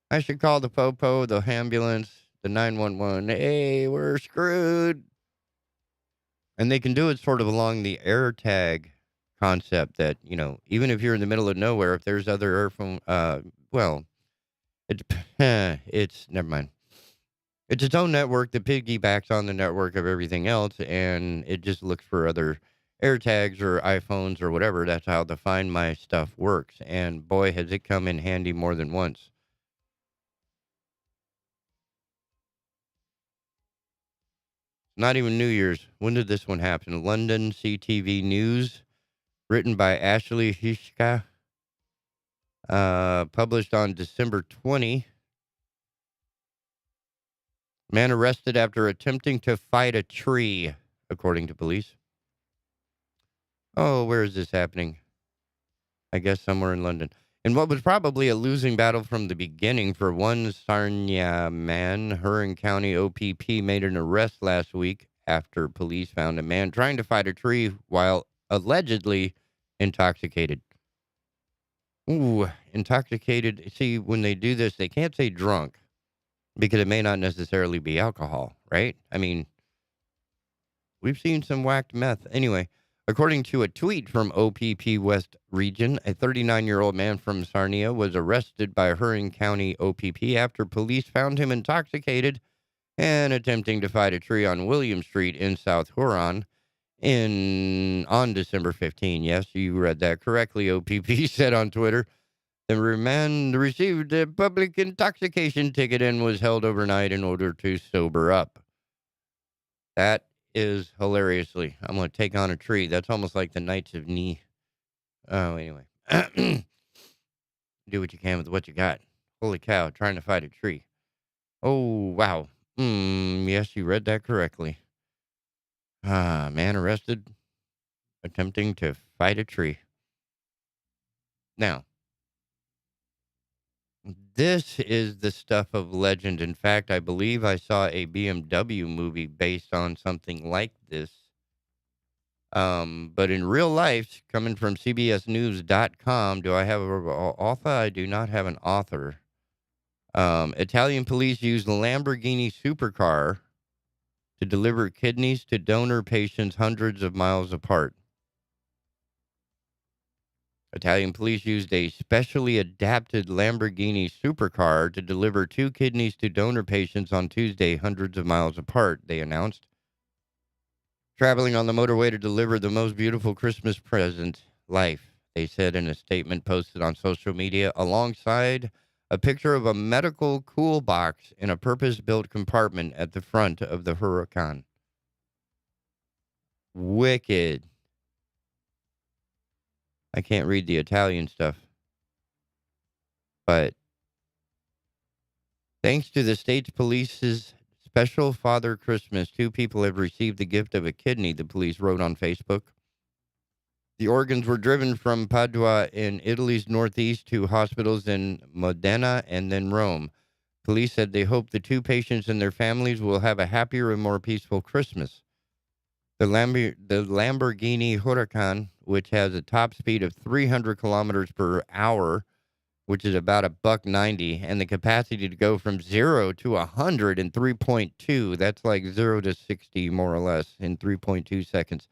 I should call the popo, the ambulance, the 911. Hey, we're screwed. And they can do it sort of along the air tag concept that, even if you're in the middle of nowhere, if there's other airphone, well, it's never mind. It's its own network that piggybacks on the network of everything else, and it just looks for other AirTags or iPhones or whatever. That's how the Find My stuff works. And boy, has it come in handy more than once. Not even New Year's. When did this one happen? London CTV News, written by Ashley Hishka, published on December 20. Man arrested after attempting to fight a tree, according to police. Oh, where is this happening? I guess somewhere in London. In what was probably a losing battle from the beginning for one Sarnia man, Huron County OPP made an arrest last week after police found a man trying to fight a tree while allegedly intoxicated. Ooh, intoxicated. See, when they do this, they can't say drunk because it may not necessarily be alcohol, right? I mean, we've seen some whacked meth. Anyway, according to a tweet from OPP West Region, a 39-year-old man from Sarnia was arrested by Huron County OPP after police found him intoxicated and attempting to fight a tree on William Street in South Huron on December 15. Yes, you read that correctly, OPP said on Twitter. The man received a public intoxication ticket and was held overnight in order to sober up. That is hilariously. I'm going to take on a tree. That's almost like the Knights of Knee. Oh, anyway. Do what you can with what you got. Holy cow, trying to fight a tree. Oh, wow. Yes, you read that correctly. Man arrested attempting to fight a tree. Now, this is the stuff of legend. In fact, I believe I saw a BMW movie based on something like this. But in real life, coming from CBSnews.com, do I have an author? I do not have an author. Italian police used a Lamborghini supercar to deliver kidneys to donor patients hundreds of miles apart. Italian police used a specially adapted Lamborghini supercar to deliver 2 kidneys to donor patients on Tuesday, hundreds of miles apart, they announced. Traveling on the motorway to deliver the most beautiful Christmas present, life, they said in a statement posted on social media, alongside a picture of a medical cool box in a purpose-built compartment at the front of the Huracan. Wicked. I can't read the Italian stuff. But thanks to the state's police's special Father Christmas, 2 people have received the gift of a kidney, the police wrote on Facebook. The organs were driven from Padua in Italy's northeast to hospitals in Modena and then Rome. Police said they hope the 2 patients and their families will have a happier and more peaceful Christmas. The Lamborghini Huracan, which has a top speed of 300 kilometers per hour, which is about $1.90, and the capacity to go from 0 to 100 in 3.2. That's like 0 to 60, more or less, in 3.2 seconds.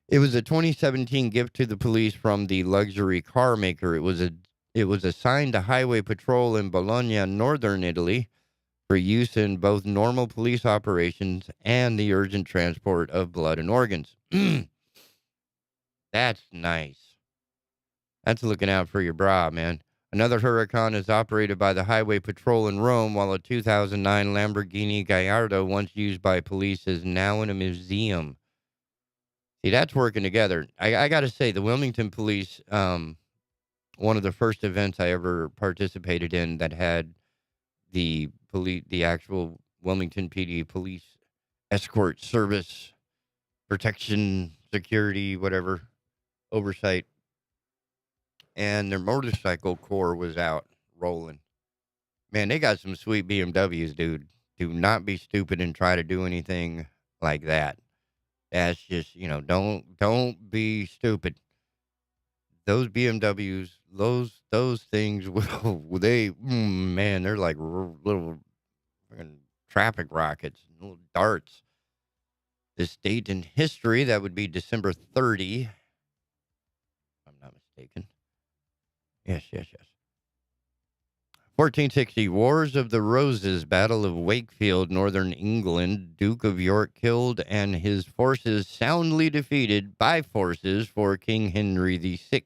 It was a 2017 gift to the police from the luxury car maker. It was It was assigned to highway patrol in Bologna, northern Italy, for use in both normal police operations and the urgent transport of blood and organs. That's nice. That's looking out for your bra, man. Another Huracan is operated by the Highway Patrol in Rome, while a 2009 Lamborghini Gallardo, once used by police, is now in a museum. See, that's working together. I got to say, the Wilmington Police, one of the first events I ever participated in that had the actual Wilmington PD police escort service, protection, security, whatever, oversight, and their motorcycle corps was out rolling. Man, they got some sweet BMWs, dude. Do not be stupid and try to do anything like that. That's just, don't be stupid. Those BMWs, those things man, they're like little fucking traffic rockets, little darts. This date in history, that would be December 30, if I'm not mistaken. Yes, yes, yes. 1460, Wars of the Roses, Battle of Wakefield, Northern England. Duke of York killed and his forces soundly defeated by forces for King Henry VI.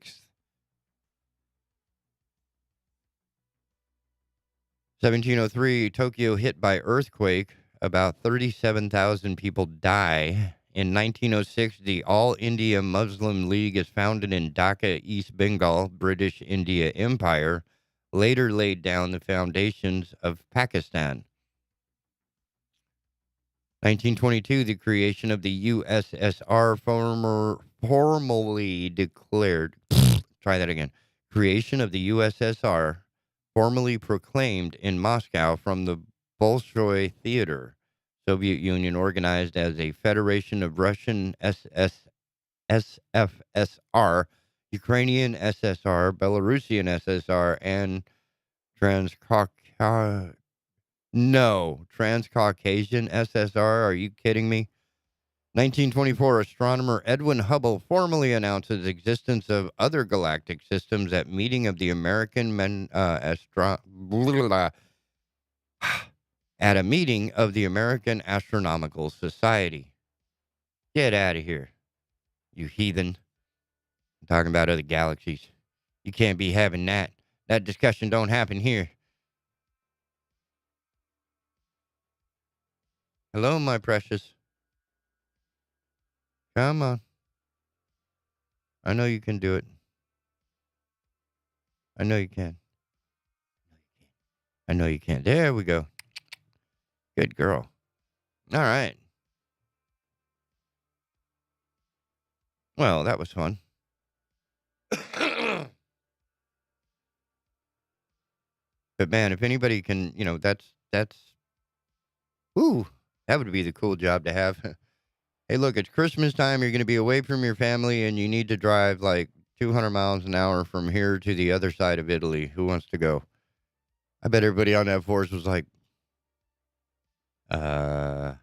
1703, Tokyo hit by earthquake. About 37,000 people die. In 1906, the All India Muslim League is founded in Dhaka, East Bengal, British India Empire. Later laid down the foundations of Pakistan. 1922, the creation of the USSR formally declared. Try that again. Creation of the USSR formally proclaimed in Moscow from the Bolshoi Theater. Soviet Union organized as a Federation of Russian SFSR, Ukrainian SSR, Belarusian SSR, and Transcaucasian SSR. Are you kidding me? 1924, astronomer Edwin Hubble formally announces existence of other galactic systems at meeting of the American at a meeting of the American Astronomical Society. Get out of here, you heathen. I'm talking about other galaxies. You can't be having that. That discussion don't happen here. Hello, my precious. Come on. I know you can do it. I know you can. I know you can. There we go. Good girl. All right. Well, that was fun. But man, if anybody can, that's ooh, that would be the cool job to have. Hey, look, it's Christmas time. You're going to be away from your family and you need to drive like 200 miles an hour from here to the other side of Italy. Who wants to go? I bet everybody on that force was like, I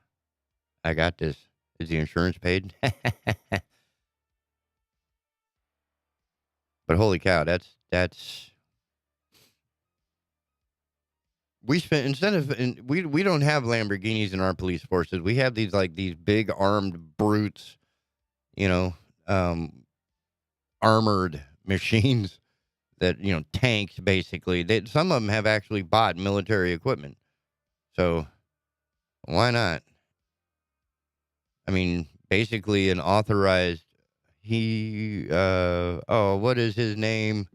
got this. Is the insurance paid? But holy cow, that's we spent instead of we don't have Lamborghinis in our police forces. We have these big armed brutes, you know, armored machines that, tanks basically. Some of them have actually bought military equipment. So why not? I mean, basically an authorized what is his name?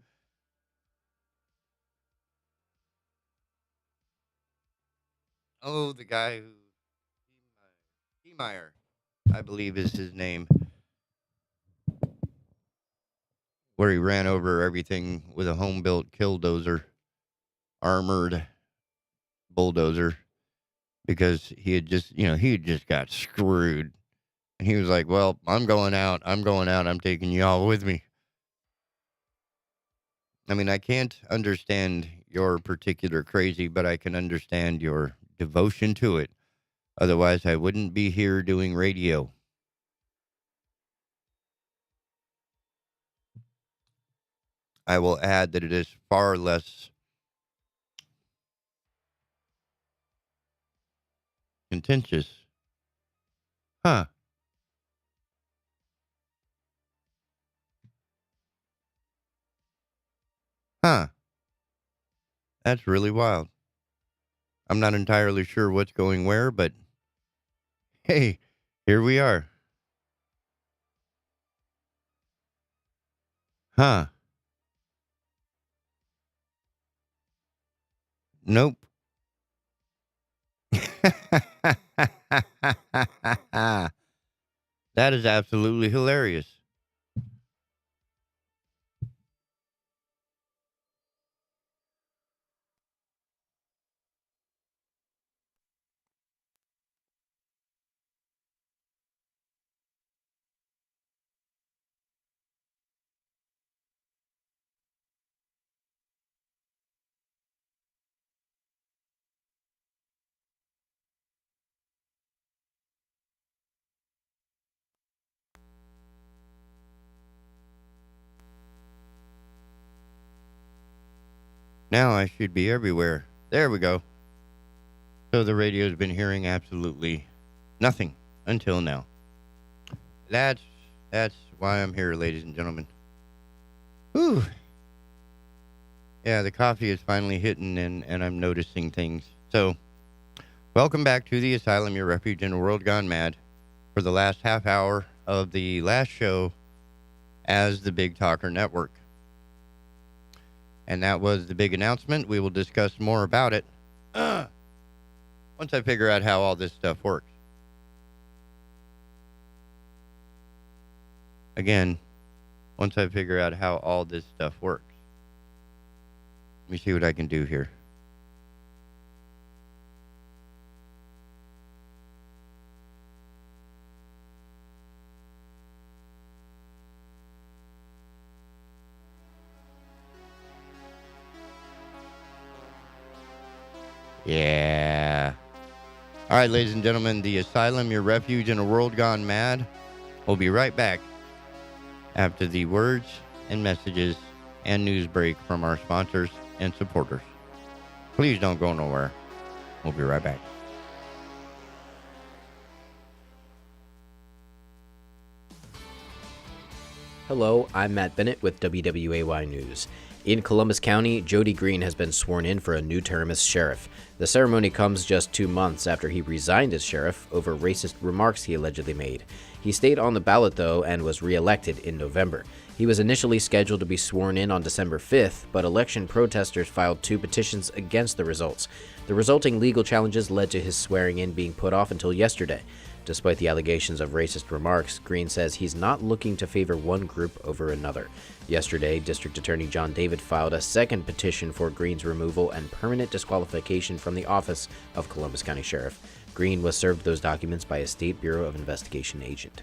Oh, the guy who Meyer, I believe is his name, where he ran over everything with a home built killdozer, armored bulldozer, because he had just got screwed. And he was like, well, I'm going out. I'm taking y'all with me. I mean, I can't understand your particular crazy, but I can understand your devotion to it. Otherwise, I wouldn't be here doing radio. I will add that it is far less contentious. Huh. Huh. That's really wild. I'm not entirely sure what's going where, but hey, here we are. Huh. Nope. That is absolutely hilarious. Now I should be everywhere. There we go. So the radio's been hearing absolutely nothing until now. That's that's why I'm here, ladies and gentlemen. Whew. Yeah, the coffee is finally hitting and I'm noticing things. So, welcome back to the Asylum, your refuge in a world gone mad, for the last half hour of the last show as the Big Talker Network. And that was the big announcement. We will discuss more about it once I figure out how all this stuff works. Again, once I figure out how all this stuff works. Let me see what I can do here. Yeah. All right, ladies and gentlemen, the Asylum, your refuge in a world gone mad. We'll be right back after the words and messages and news break from our sponsors and supporters. Please don't go nowhere. We'll be right back. Hello, I'm Matt Bennett with WWAY News. In Columbus County, Jody Green has been sworn in for a new term as sheriff. The ceremony comes just 2 months after he resigned as sheriff over racist remarks he allegedly made. He stayed on the ballot, though, and was re-elected in November. He was initially scheduled to be sworn in on December 5th, but election protesters filed 2 petitions against the results. The resulting legal challenges led to his swearing in being put off until yesterday. Despite the allegations of racist remarks, Green says he's not looking to favor one group over another. Yesterday, District Attorney John David filed a second petition for Green's removal and permanent disqualification from the office of Columbus County Sheriff. Green was served those documents by a State Bureau of Investigation agent.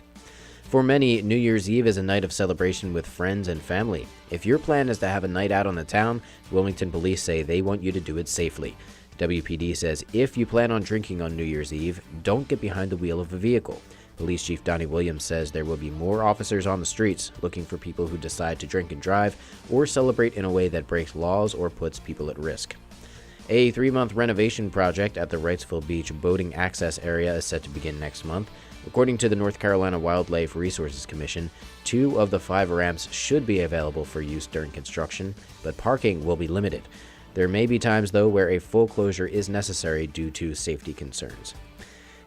For many, New Year's Eve is a night of celebration with friends and family. If your plan is to have a night out on the town, Wilmington police say they want you to do it safely. WPD says if you plan on drinking on New Year's Eve, don't get behind the wheel of a vehicle. Police Chief Donnie Williams says there will be more officers on the streets looking for people who decide to drink and drive or celebrate in a way that breaks laws or puts people at risk. A 3-month renovation project at the Wrightsville Beach boating access area is set to begin next month. According to the North Carolina Wildlife Resources Commission, 2 of the 5 ramps should be available for use during construction, but parking will be limited. There may be times, though, where a full closure is necessary due to safety concerns.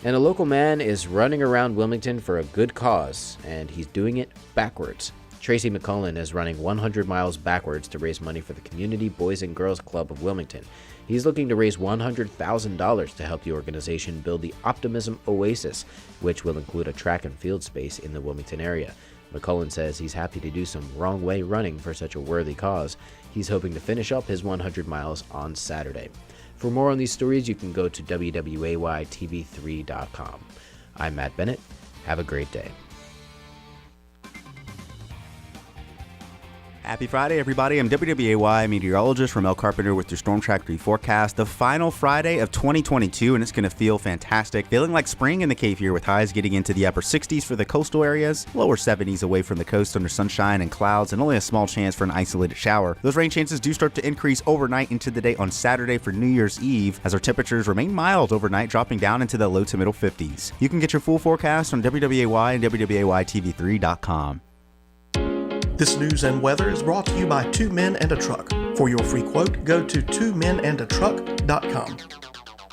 And a local man is running around Wilmington for a good cause, and he's doing it backwards. Tracy McCullen is running 100 miles backwards to raise money for the Community Boys and Girls Club of Wilmington. He's looking to raise $100,000 to help the organization build the Optimism Oasis, which will include a track and field space in the Wilmington area. McCullen says he's happy to do some wrong way running for such a worthy cause. He's hoping to finish up his 100 miles on Saturday. For more on these stories, you can go to WWAYTV3.com. I'm Matt Bennett. Have a great day. Happy Friday, everybody. I'm WWAY meteorologist Ramel Carpenter with your Storm Track 3 forecast. The final Friday of 2022, and it's going to feel fantastic. Feeling like spring in the Cape here with highs getting into the upper 60s for the coastal areas, lower 70s away from the coast under sunshine and clouds, and only a small chance for an isolated shower. Those rain chances do start to increase overnight into the day on Saturday for New Year's Eve, as our temperatures remain mild overnight, dropping down into the low to middle 50s. You can get your full forecast on WWAY and WWAYTV3.com. This news and weather is brought to you by Two Men and a Truck. For your free quote, go to twomenandatruck.com.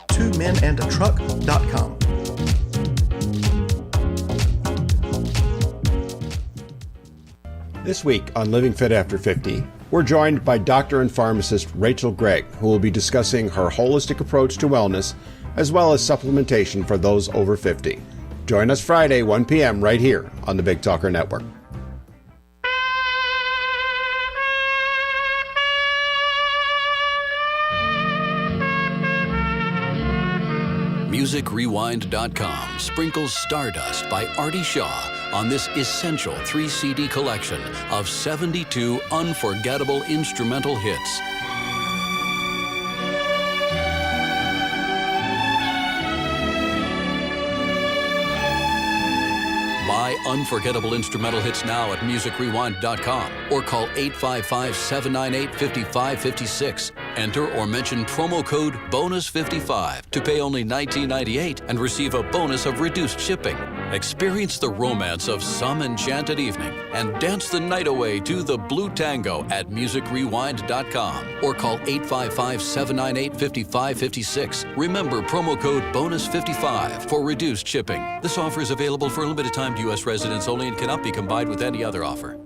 twomenandatruck.com. This week on Living Fit After 50, we're joined by doctor and pharmacist Rachel Gregg, who will be discussing her holistic approach to wellness, as well as supplementation for those over 50. Join us Friday, 1 p.m. right here on the Big Talker Network. MusicRewind.com sprinkles Stardust by Artie Shaw on this essential 3-CD collection of 72 unforgettable instrumental hits. Buy unforgettable instrumental hits now at MusicRewind.com or call 855-798-5556. Enter or mention promo code BONUS55 to pay only $19.98 and receive a bonus of reduced shipping. Experience the romance of some enchanted evening and dance the night away to the Blue Tango at MusicRewind.com or call 855-798-5556. Remember promo code BONUS55 for reduced shipping. This offer is available for a limited time to U.S. residents only and cannot be combined with any other offer.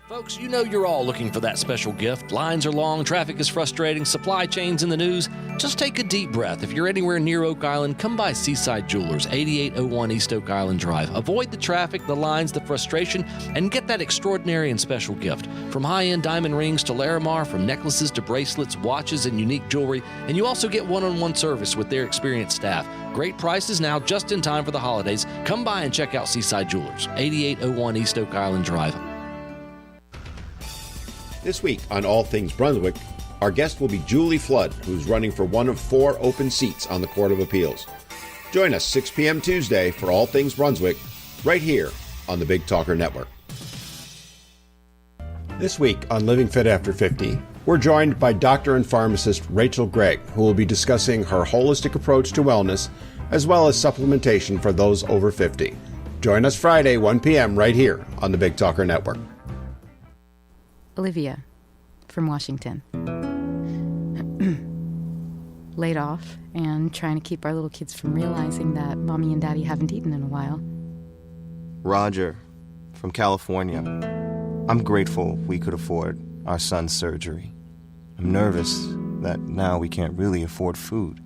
Folks, you know you're all looking for that special gift. Lines are long, traffic is frustrating, supply chains in the news. Just take a deep breath. If you're anywhere near Oak Island, come by Seaside Jewelers, 8801 East Oak Island Drive. Avoid the traffic, the lines, the frustration, and get that extraordinary and special gift. From high-end diamond rings to Larimar, from necklaces to bracelets, watches, and unique jewelry. And you also get one-on-one service with their experienced staff. Great prices now, just in time for the holidays. Come by and check out Seaside Jewelers, 8801 East Oak Island Drive. This week on All Things Brunswick, our guest will be Julie Flood, who's running for one of 4 open seats on the Court of Appeals. Join us 6 p.m. Tuesday for All Things Brunswick, right here on the Big Talker Network. This week on Living Fit After 50, we're joined by doctor and pharmacist Rachel Gregg, who will be discussing her holistic approach to wellness, as well as supplementation for those over 50. Join us Friday, 1 p.m. right here on the Big Talker Network. Olivia from Washington. Laid off and trying to keep our little kids from realizing that mommy and daddy haven't eaten in a while. Roger from California. I'm grateful we could afford our son's surgery. I'm nervous that now we can't really afford food.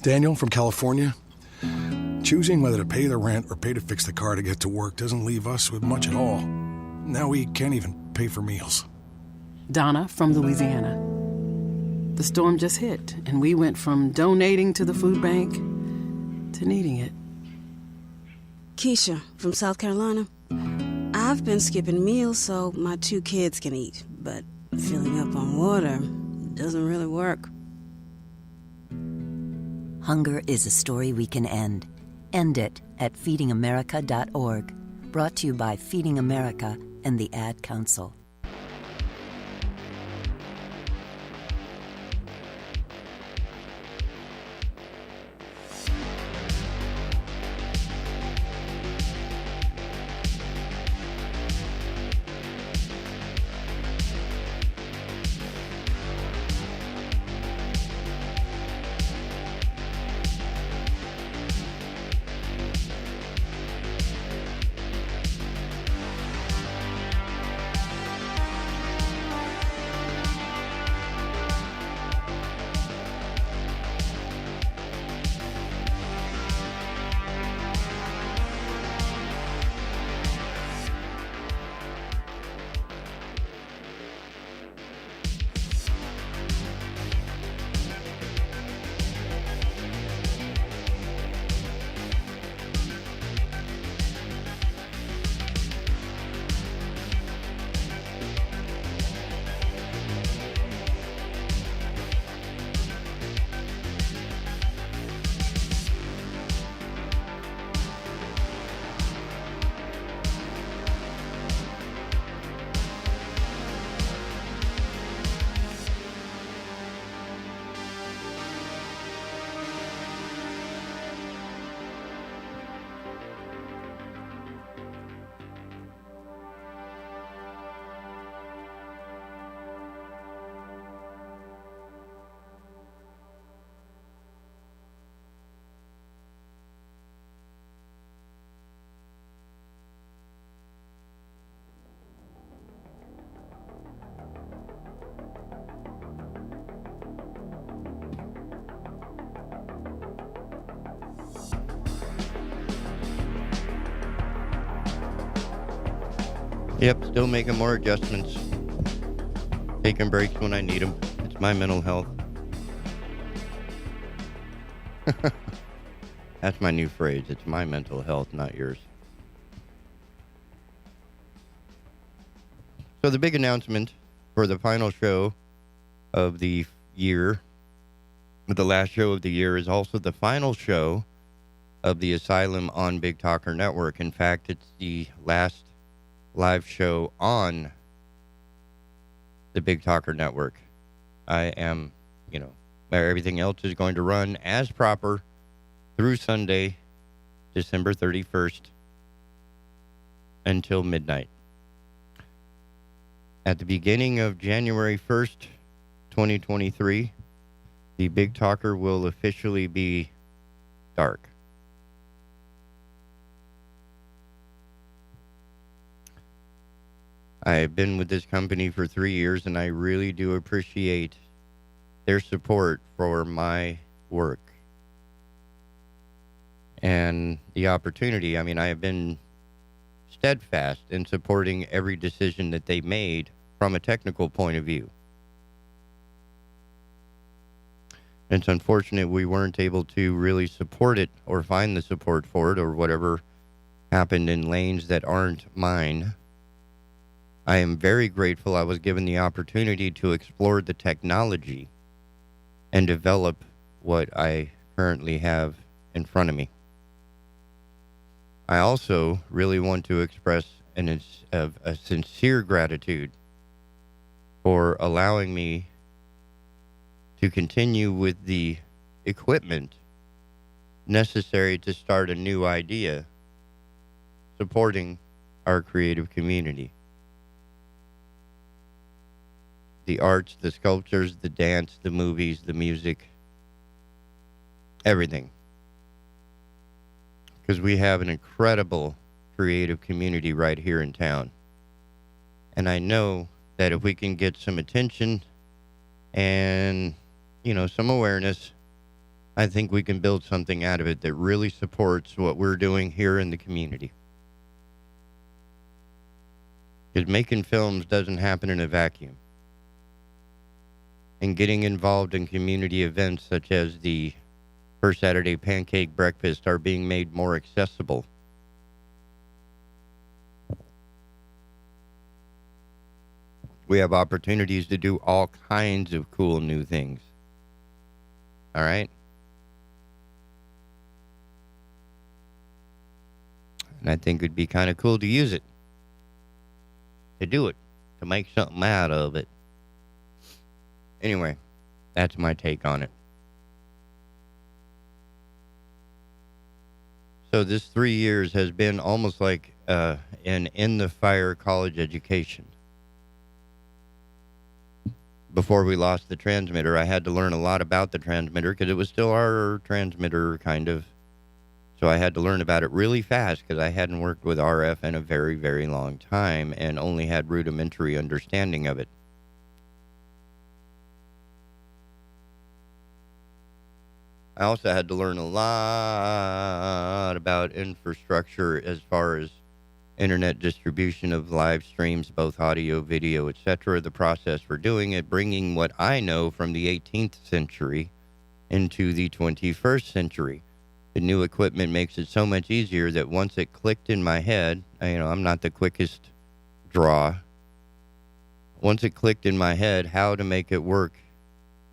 Daniel from California. Choosing whether to pay the rent or pay to fix the car to get to work doesn't leave us with much at all. Now we can't even pay for meals. Donna from Louisiana. The storm just hit, and we went from donating to the food bank to needing it. Keisha from South Carolina. I've been skipping meals so my 2 kids can eat, but filling up on water doesn't really work. Hunger is a story we can end. End it at feedingamerica.org. Brought to you by Feeding America and the Ad Council. Yep, still making more adjustments. Taking breaks when I need them. It's my mental health. That's my new phrase. It's my mental health, not yours. So the big announcement for the final show of the year, the last show of the year, is also the final show of the Asylum on Big Talker Network. In fact, it's the last live show on the Big Talker Network. I am, everything else is going to run as proper through Sunday, December 31st, until midnight. At the beginning of January 1st, 2023, the Big Talker will officially be dark. I've been with this company for 3 years, and I really do appreciate their support for my work and the opportunity. I mean, I have been steadfast in supporting every decision that they made from a technical point of view. It's unfortunate we weren't able to really support it or find the support for it or whatever happened in lanes that aren't mine. I am very grateful I was given the opportunity to explore the technology and develop what I currently have in front of me. I also really want to express a sincere gratitude for allowing me to continue with the equipment necessary to start a new idea supporting our creative community. The arts, the sculptures, the dance, the movies, the music, everything. Because we have an incredible creative community right here in town. And I know that if we can get some attention and, some awareness, I think we can build something out of it that really supports what we're doing here in the community. Because making films doesn't happen in a vacuum. And getting involved in community events such as the First Saturday Pancake Breakfast are being made more accessible. We have opportunities to do all kinds of cool new things. All right? And I think it'd be kind of cool to use it. To do it. To make something out of it. Anyway, that's my take on it. So this 3 years has been almost like an in-the-fire college education. Before we lost the transmitter, I had to learn a lot about the transmitter because it was still our transmitter, kind of. So I had to learn about it really fast because I hadn't worked with RF in a very, very long time and only had rudimentary understanding of it. I also had to learn a lot about infrastructure as far as internet distribution of live streams, both audio, video, etc., the process for doing it, bringing what I know from the 18th century into the 21st century. The new equipment makes it so much easier that once it clicked in my head, I'm not the quickest draw. Once it clicked in my head how to make it work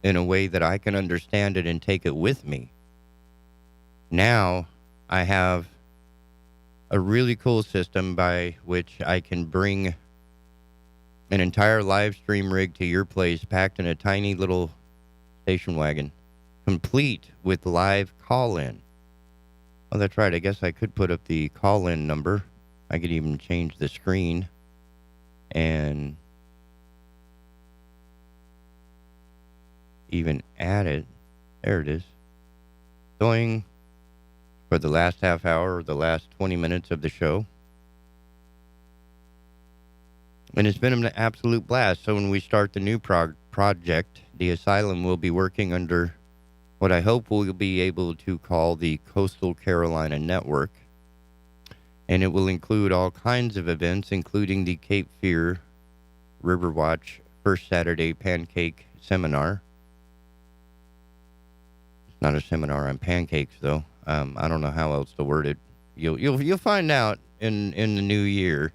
in a way that I can understand it and take it with me. Now I have a really cool system by which I can bring an entire live stream rig to your place packed in a tiny little station wagon, complete with live call-in. Oh, that's right. I guess I could put up the call-in number. I could even change the screen and even add it. There it is. Going for the last half hour or the last 20 minutes of the show. And it's been an absolute blast. So when we start the new project, the Asylum will be working under what I hope we'll be able to call the Coastal Carolina Network. And it will include all kinds of events, including the Cape Fear Riverwatch First Saturday Pancake Seminar. It's not a seminar on pancakes, though. I don't know how else to word it. You'll find out in the new year,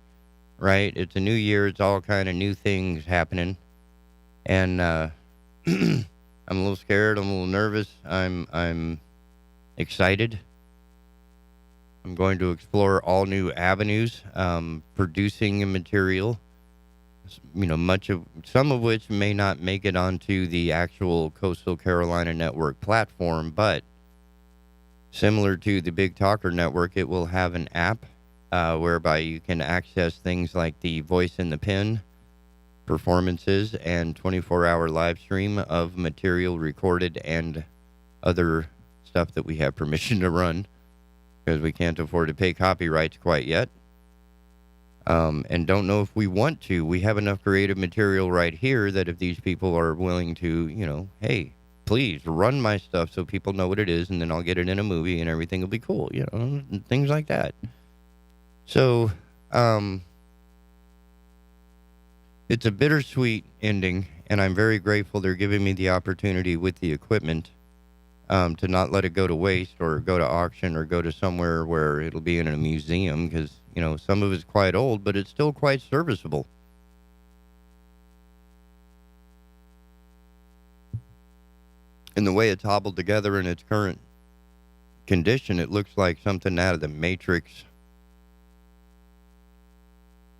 right? It's a new year. It's all kind of new things happening, and I'm a little scared. I'm a little nervous. I'm excited. I'm going to explore all new avenues, producing material. Some of which may not make it onto the actual Coastal Carolina Network platform, but similar to the Big Talker Network, it will have an app whereby you can access things like the Voice in the Pen performances and 24-hour live stream of material recorded and other stuff that we have permission to run because we can't afford to pay copyrights quite yet. And don't know if we want to. We have enough creative material right here that if these people are willing to, hey, please run my stuff so people know what it is, and then I'll get it in a movie and everything will be cool, and things like that. So, it's a bittersweet ending, and I'm very grateful they're giving me the opportunity with the equipment to not let it go to waste or go to auction or go to somewhere where it'll be in a museum because, some of it's quite old, but it's still quite serviceable. And the way it's hobbled together in its current condition, it looks like something out of the Matrix.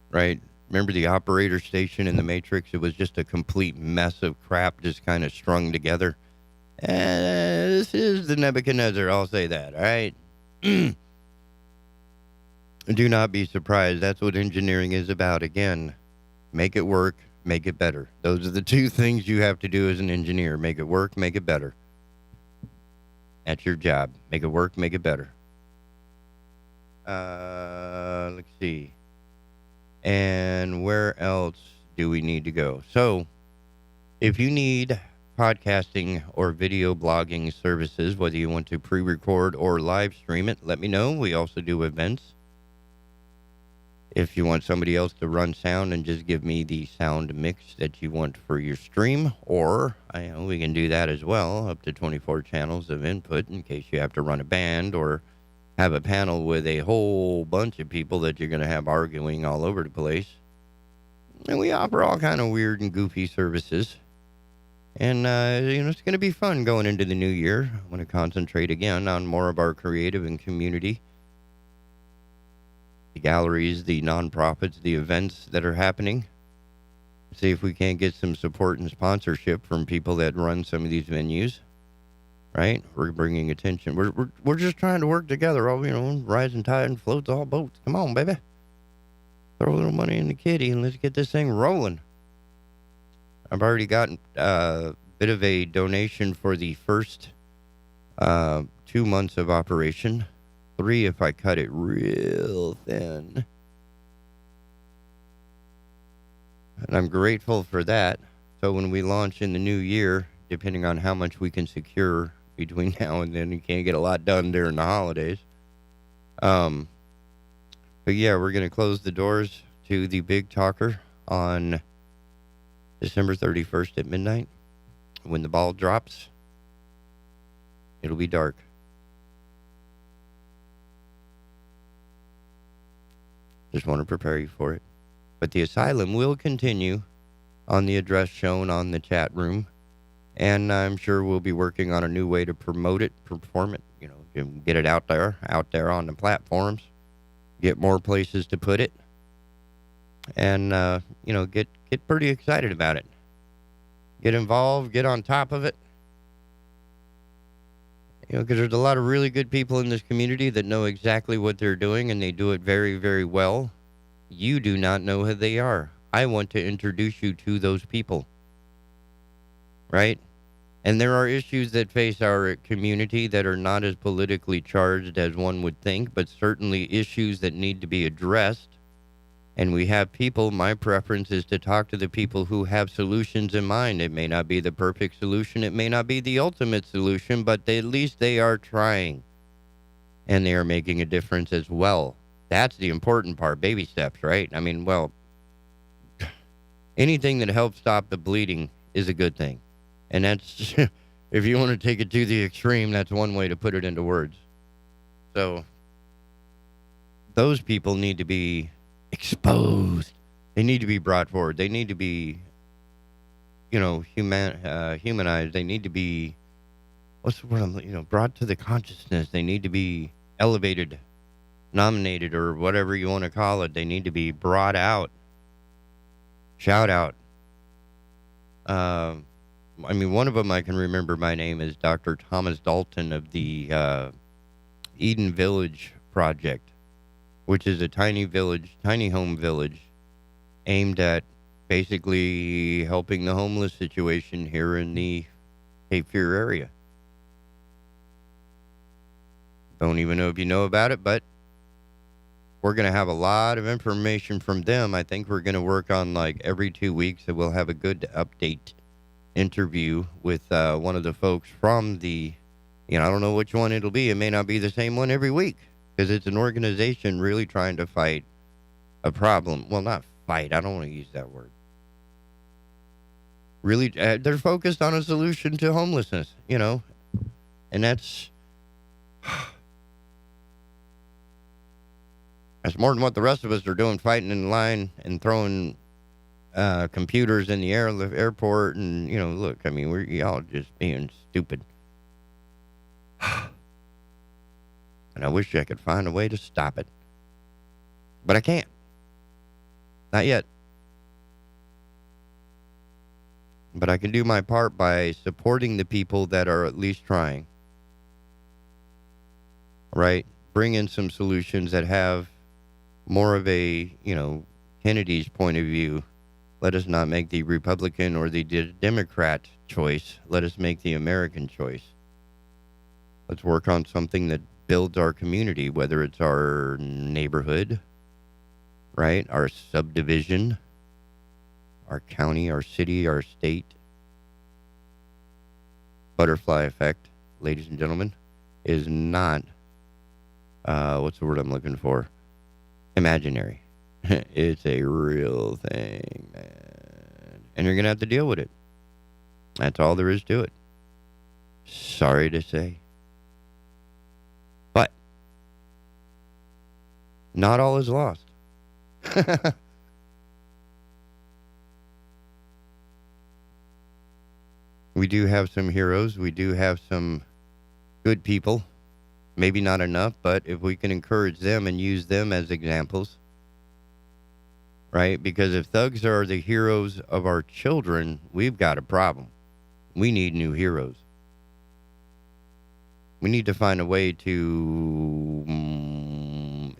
Right? Remember the operator station in the Matrix? It was just a complete mess of crap just kind of strung together. This is the Nebuchadnezzar, I'll say that, all right? Do not be surprised. That's what engineering is about. Again, make it work, make it better. Those are the two things you have to do as an engineer. Make it work, make it better. That's your job. Make it work, make it better. Let's see. And where else do we need to go? So, if you need podcasting or video blogging services, whether you want to pre-record or live stream it, let me know. We also do events. If you want somebody else to run sound and just give me the sound mix that you want for your stream, or we can do that as well, up to 24 channels of input in case you have to run a band or have a panel with a whole bunch of people that you're going to have arguing all over the place. And we offer all kind of weird and goofy services. And, it's going to be fun going into the new year. I want to concentrate again on more of our creative and community. The galleries, the nonprofits, the events that are happening. See if we can't get some support and sponsorship from people that run some of these venues. Right? We're bringing attention. We're just trying to work together. Rising tide and floats all boats. Come on, baby. Throw a little money in the kitty and let's get this thing rolling. I've already gotten a bit of a donation for the first 2 months of operation. 3 if I cut it real thin. And I'm grateful for that. So when we launch in the new year, depending on how much we can secure between now and then, you can't get a lot done during the holidays. But yeah, we're going to close the doors to the Big Talker on December 31st at midnight. When the ball drops, it'll be dark. Just want to prepare you for it. But the Asylum will continue on the address shown on the chat room. And I'm sure we'll be working on a new way to promote it, perform it, get it out there on the platforms, get more places to put it, and, get pretty excited about it. Get involved, get on top of it. Because there's a lot of really good people in this community that know exactly what they're doing, and they do it very, very well. You do not know who they are. I want to introduce you to those people. Right? And there are issues that face our community that are not as politically charged as one would think, but certainly issues that need to be addressed. And we have people, my preference is to talk to the people who have solutions in mind. It may not be the perfect solution. It may not be the ultimate solution, but at least they are trying. And they are making a difference as well. That's the important part, baby steps, right? I mean, well, anything that helps stop the bleeding is a good thing. And that's, if you want to take it to the extreme, that's one way to put it into words. So, those people need to be exposed. They need to be brought forward. They need to be, humanized. They need to be, what's the word? Brought to the consciousness. They need to be elevated, nominated, or whatever you want to call it. They need to be brought out. Shout out. One of them I can remember by name is Dr. Thomas Dalton of the Eden Village Project, which is a tiny home village aimed at basically helping the homeless situation here in the Cape Fear area. Don't even know if you know about it, but we're going to have a lot of information from them. I think we're going to work on like every 2 weeks, and we'll have a good update interview with one of the folks from the, I don't know which one it'll be. It may not be the same one every week, because it's an organization really trying to fight a problem. Well, not fight. I don't want to use that word. Really, they're focused on a solution to homelessness, and that's more than what the rest of us are doing, fighting in line and throwing computers in the airport. And, look, we're y'all just being stupid. And I wish I could find a way to stop it. But I can't. Not yet. But I can do my part by supporting the people that are at least trying. Right? Bring in some solutions that have more of a, Kennedy's point of view. Let us not make the Republican or the Democrat choice. Let us make the American choice. Let's work on something that builds our community, whether it's our neighborhood, right? Our subdivision, our county, our city, our state. Butterfly effect, ladies and gentlemen, is not, what's the word I'm looking for? Imaginary. It's a real thing, man. And you're going to have to deal with it. That's all there is to it. Sorry to say. But not all is lost. We do have some heroes. We do have some good people. Maybe not enough, but if we can encourage them and use them as examples, right? Because if thugs are the heroes of our children, we've got a problem. We need new heroes. We need to find a way to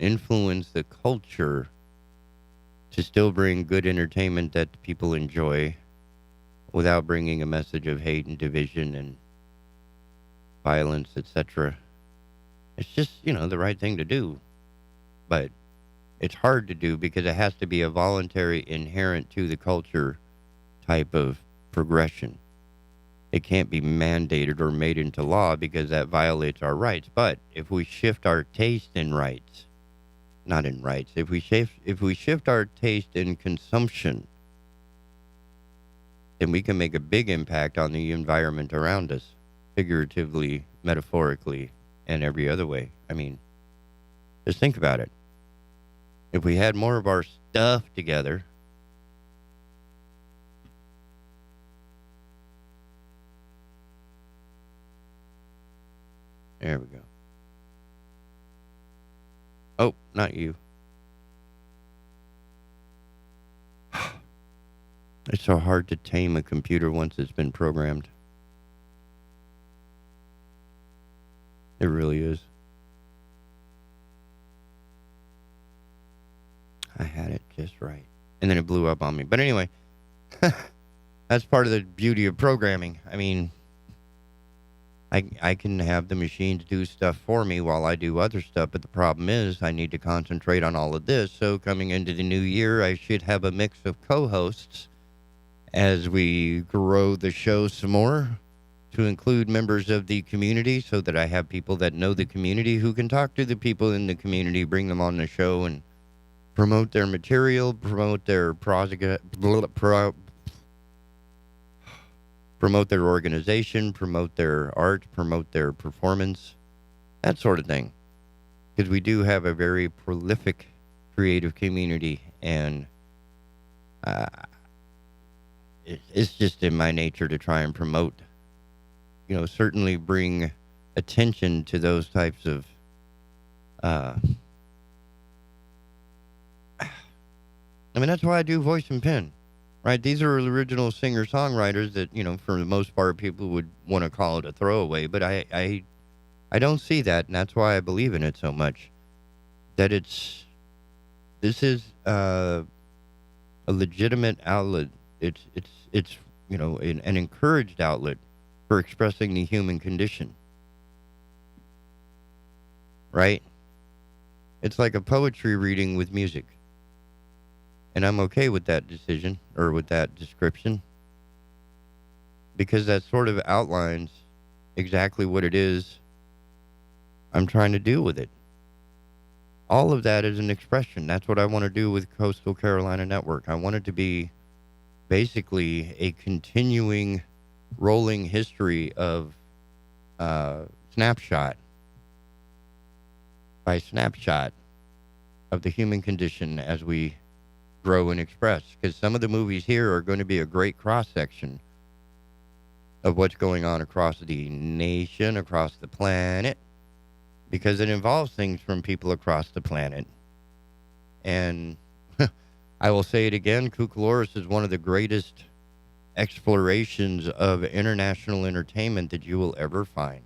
influence the culture to still bring good entertainment that people enjoy without bringing a message of hate and division and violence, etc. It's just, the right thing to do. But it's hard to do because it has to be a voluntary, inherent to the culture type of progression. It can't be mandated or made into law because that violates our rights. But if we shift our taste in rights, not in rights, if we shift our taste in consumption, then we can make a big impact on the environment around us, figuratively, metaphorically, and every other way. Just think about it. If we had more of our stuff together, there we go. Oh, not you. It's so hard to tame a computer once it's been programmed. It really is. I had it just right. And then it blew up on me. But anyway, that's part of the beauty of programming. I can have the machines do stuff for me while I do other stuff, but the problem is I need to concentrate on all of this. So coming into the new year, I should have a mix of co-hosts as we grow the show some more. to include members of the community so that I have people that know the community who can talk to the people in the community, bring them on the show, and promote their material, promote their promote their organization, promote their art, promote their performance, that sort of thing. Because we do have a very prolific creative community, and it's just in my nature to try and promote, certainly bring attention to those types of that's why I do voice and pen, right? These are original singer-songwriters that, for the most part, people would want to call it a throwaway, but I don't see that, and that's why I believe in it so much. That this is a legitimate outlet. It's an encouraged outlet for expressing the human condition, right? It's like a poetry reading with music. And I'm okay with that decision, or with that description, because that sort of outlines exactly what it is I'm trying to do with it. All of that is an expression. That's what I want to do with Coastal Carolina Network. I want it to be basically a continuing, rolling history of snapshot by snapshot of the human condition as we grow and express, because some of the movies here are going to be a great cross-section of what's going on across the nation, across the planet, because it involves things from people across the planet. And I will say it again, Cucaloris is one of the greatest explorations of international entertainment that you will ever find,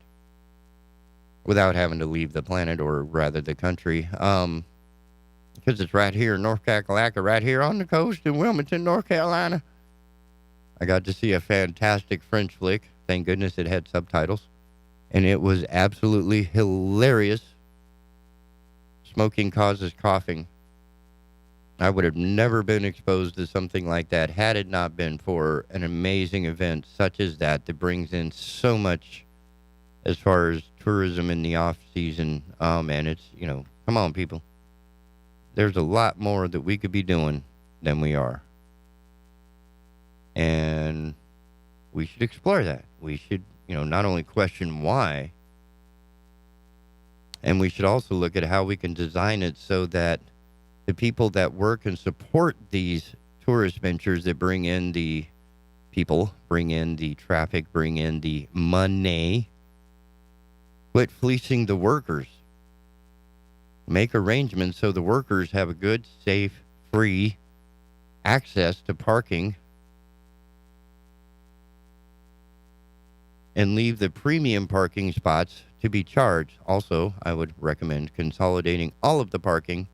without having to leave the planet, or rather the country. Because it's right here in North Carolina, right here on the coast in Wilmington, North Carolina. I got to see a fantastic French flick. Thank goodness it had subtitles. And it was absolutely hilarious. Smoking causes coughing. I would have never been exposed to something like that had it not been for an amazing event such as that brings in so much as far as tourism in the off season. Oh man, it's, come on people. There's a lot more that we could be doing than we are. And we should explore that. We should, not only question why, and we should also look at how we can design it so that the people that work and support these tourist ventures that bring in the people, bring in the traffic, bring in the money, quit fleecing the workers. Make arrangements so the workers have a good, safe, free access to parking, and leave the premium parking spots to be charged. Also, I would recommend consolidating all of the parking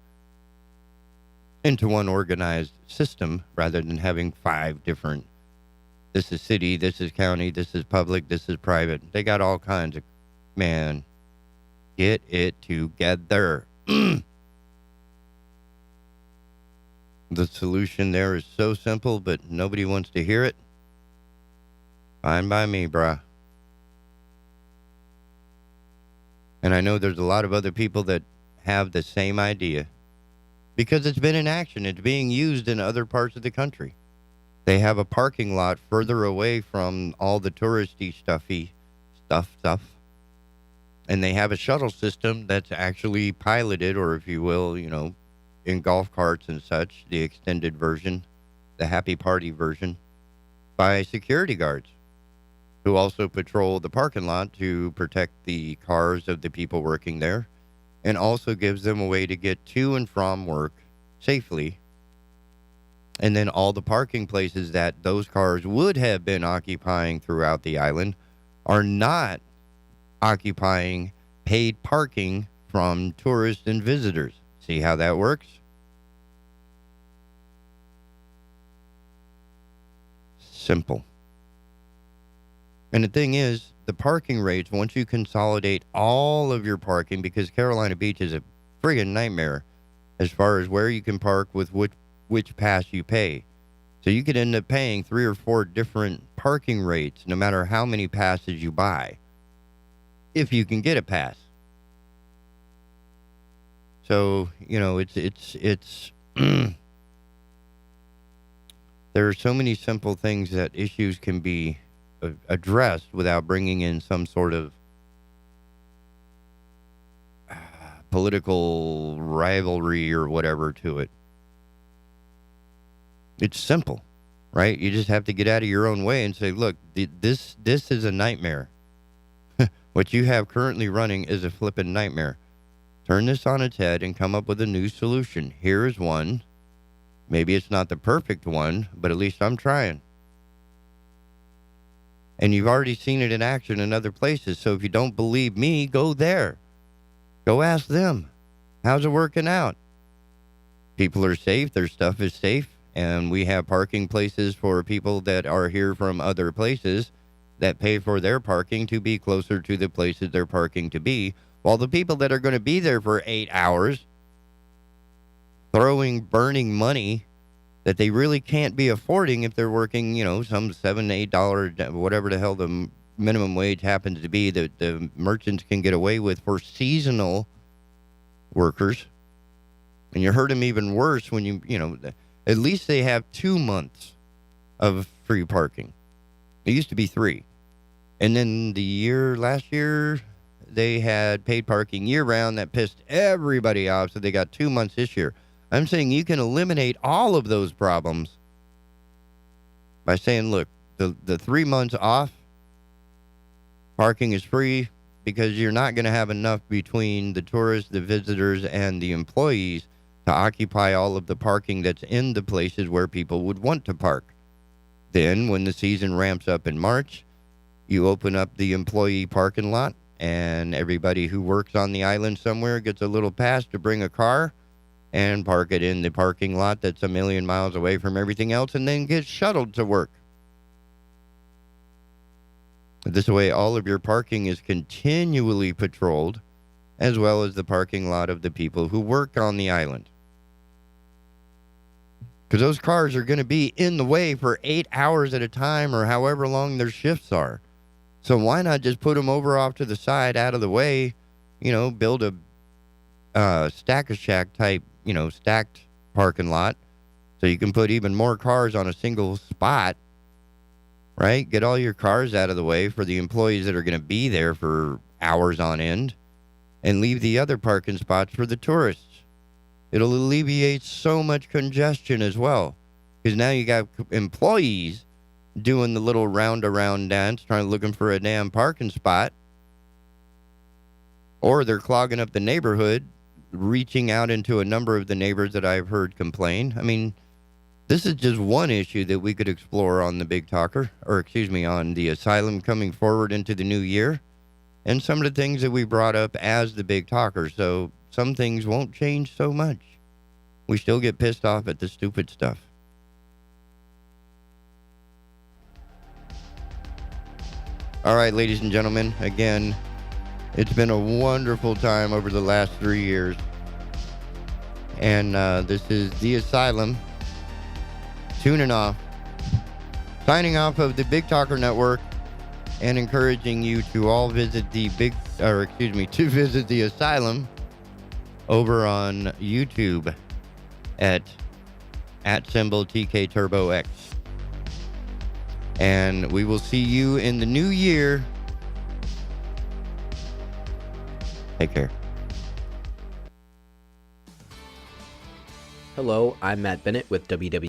into one organized system rather than having 5 different, this is city, this is county, this is public, this is private. They got all kinds of, man, get it together. The solution there is so simple, but nobody wants to hear it. Fine by me, bruh. And I know there's a lot of other people that have the same idea, because it's been in action. It's being used in other parts of the country. They have a parking lot further away from all the touristy stuff. And they have a shuttle system that's actually piloted, or if you will, in golf carts and such, the extended version, the happy party version, by security guards who also patrol the parking lot to protect the cars of the people working there, and also gives them a way to get to and from work safely. And then all the parking places that those cars would have been occupying throughout the island are not occupying paid parking from tourists and visitors. See how that works? Simple. And the thing is, the parking rates, once you consolidate all of your parking, because Carolina Beach is a friggin' nightmare as far as where you can park with which pass you pay. So you could end up paying 3 or 4 different parking rates no matter how many passes you buy, if you can get a pass. So, it's there are so many simple things that issues can be addressed without bringing in some sort of political rivalry or whatever to it. It's simple, right? You just have to get out of your own way and say, look, this is a nightmare. What you have currently running is a flippin' nightmare. Turn this on its head and come up with a new solution. Here is one. Maybe it's not the perfect one, but at least I'm trying. And you've already seen it in action in other places. So if you don't believe me, go there. Go ask them. How's it working out? People are safe. Their stuff is safe. And we have parking places for people that are here from other places that pay for their parking to be closer to the places they're parking to be. While the people that are going to be there for 8 hours burning money that they really can't be affording if they're working, some $7, $8, whatever the hell the minimum wage happens to be that the merchants can get away with for seasonal workers. And you hurt them even worse when at least they have 2 months of free parking. It used to be 3. And then last year, they had paid parking year-round. That pissed everybody off, so they got 2 months this year. I'm saying you can eliminate all of those problems by saying, look, the 3 months off, parking is free because you're not going to have enough between the tourists, the visitors, and the employees to occupy all of the parking that's in the places where people would want to park. Then, when the season ramps up in March, you open up the employee parking lot, and everybody who works on the island somewhere gets a little pass to bring a car and park it in the parking lot that's a million miles away from everything else, and then get shuttled to work. This way, all of your parking is continually patrolled, as well as the parking lot of the people who work on the island. Because those cars are going to be in the way for 8 hours at a time or however long their shifts are. So why not just put them over off to the side, out of the way, build a Stack-a-Shack type, stacked parking lot so you can put even more cars on a single spot, right? Get all your cars out of the way for the employees that are going to be there for hours on end and leave the other parking spots for the tourists. It'll alleviate so much congestion as well, because now you got employees doing the little round-around dance, looking for a damn parking spot, or they're clogging up the neighborhood, reaching out into a number of the neighbors that I've heard complain. I mean, this is just one issue that we could explore on the Big Talker, on the Asylum coming forward into the new year, and some of the things that we brought up as the Big Talker. So some things won't change so much. We still get pissed off at the stupid stuff. All right, ladies and gentlemen, again, it's been a wonderful time over the last 3 years. And this is the Asylum tuning off, signing off of the Big Talker Network, and encouraging you to all visit the visit the Asylum over on YouTube at symbol TK Turbo X. And we will see you in the new year. Take care. Hello, I'm Matt Bennett with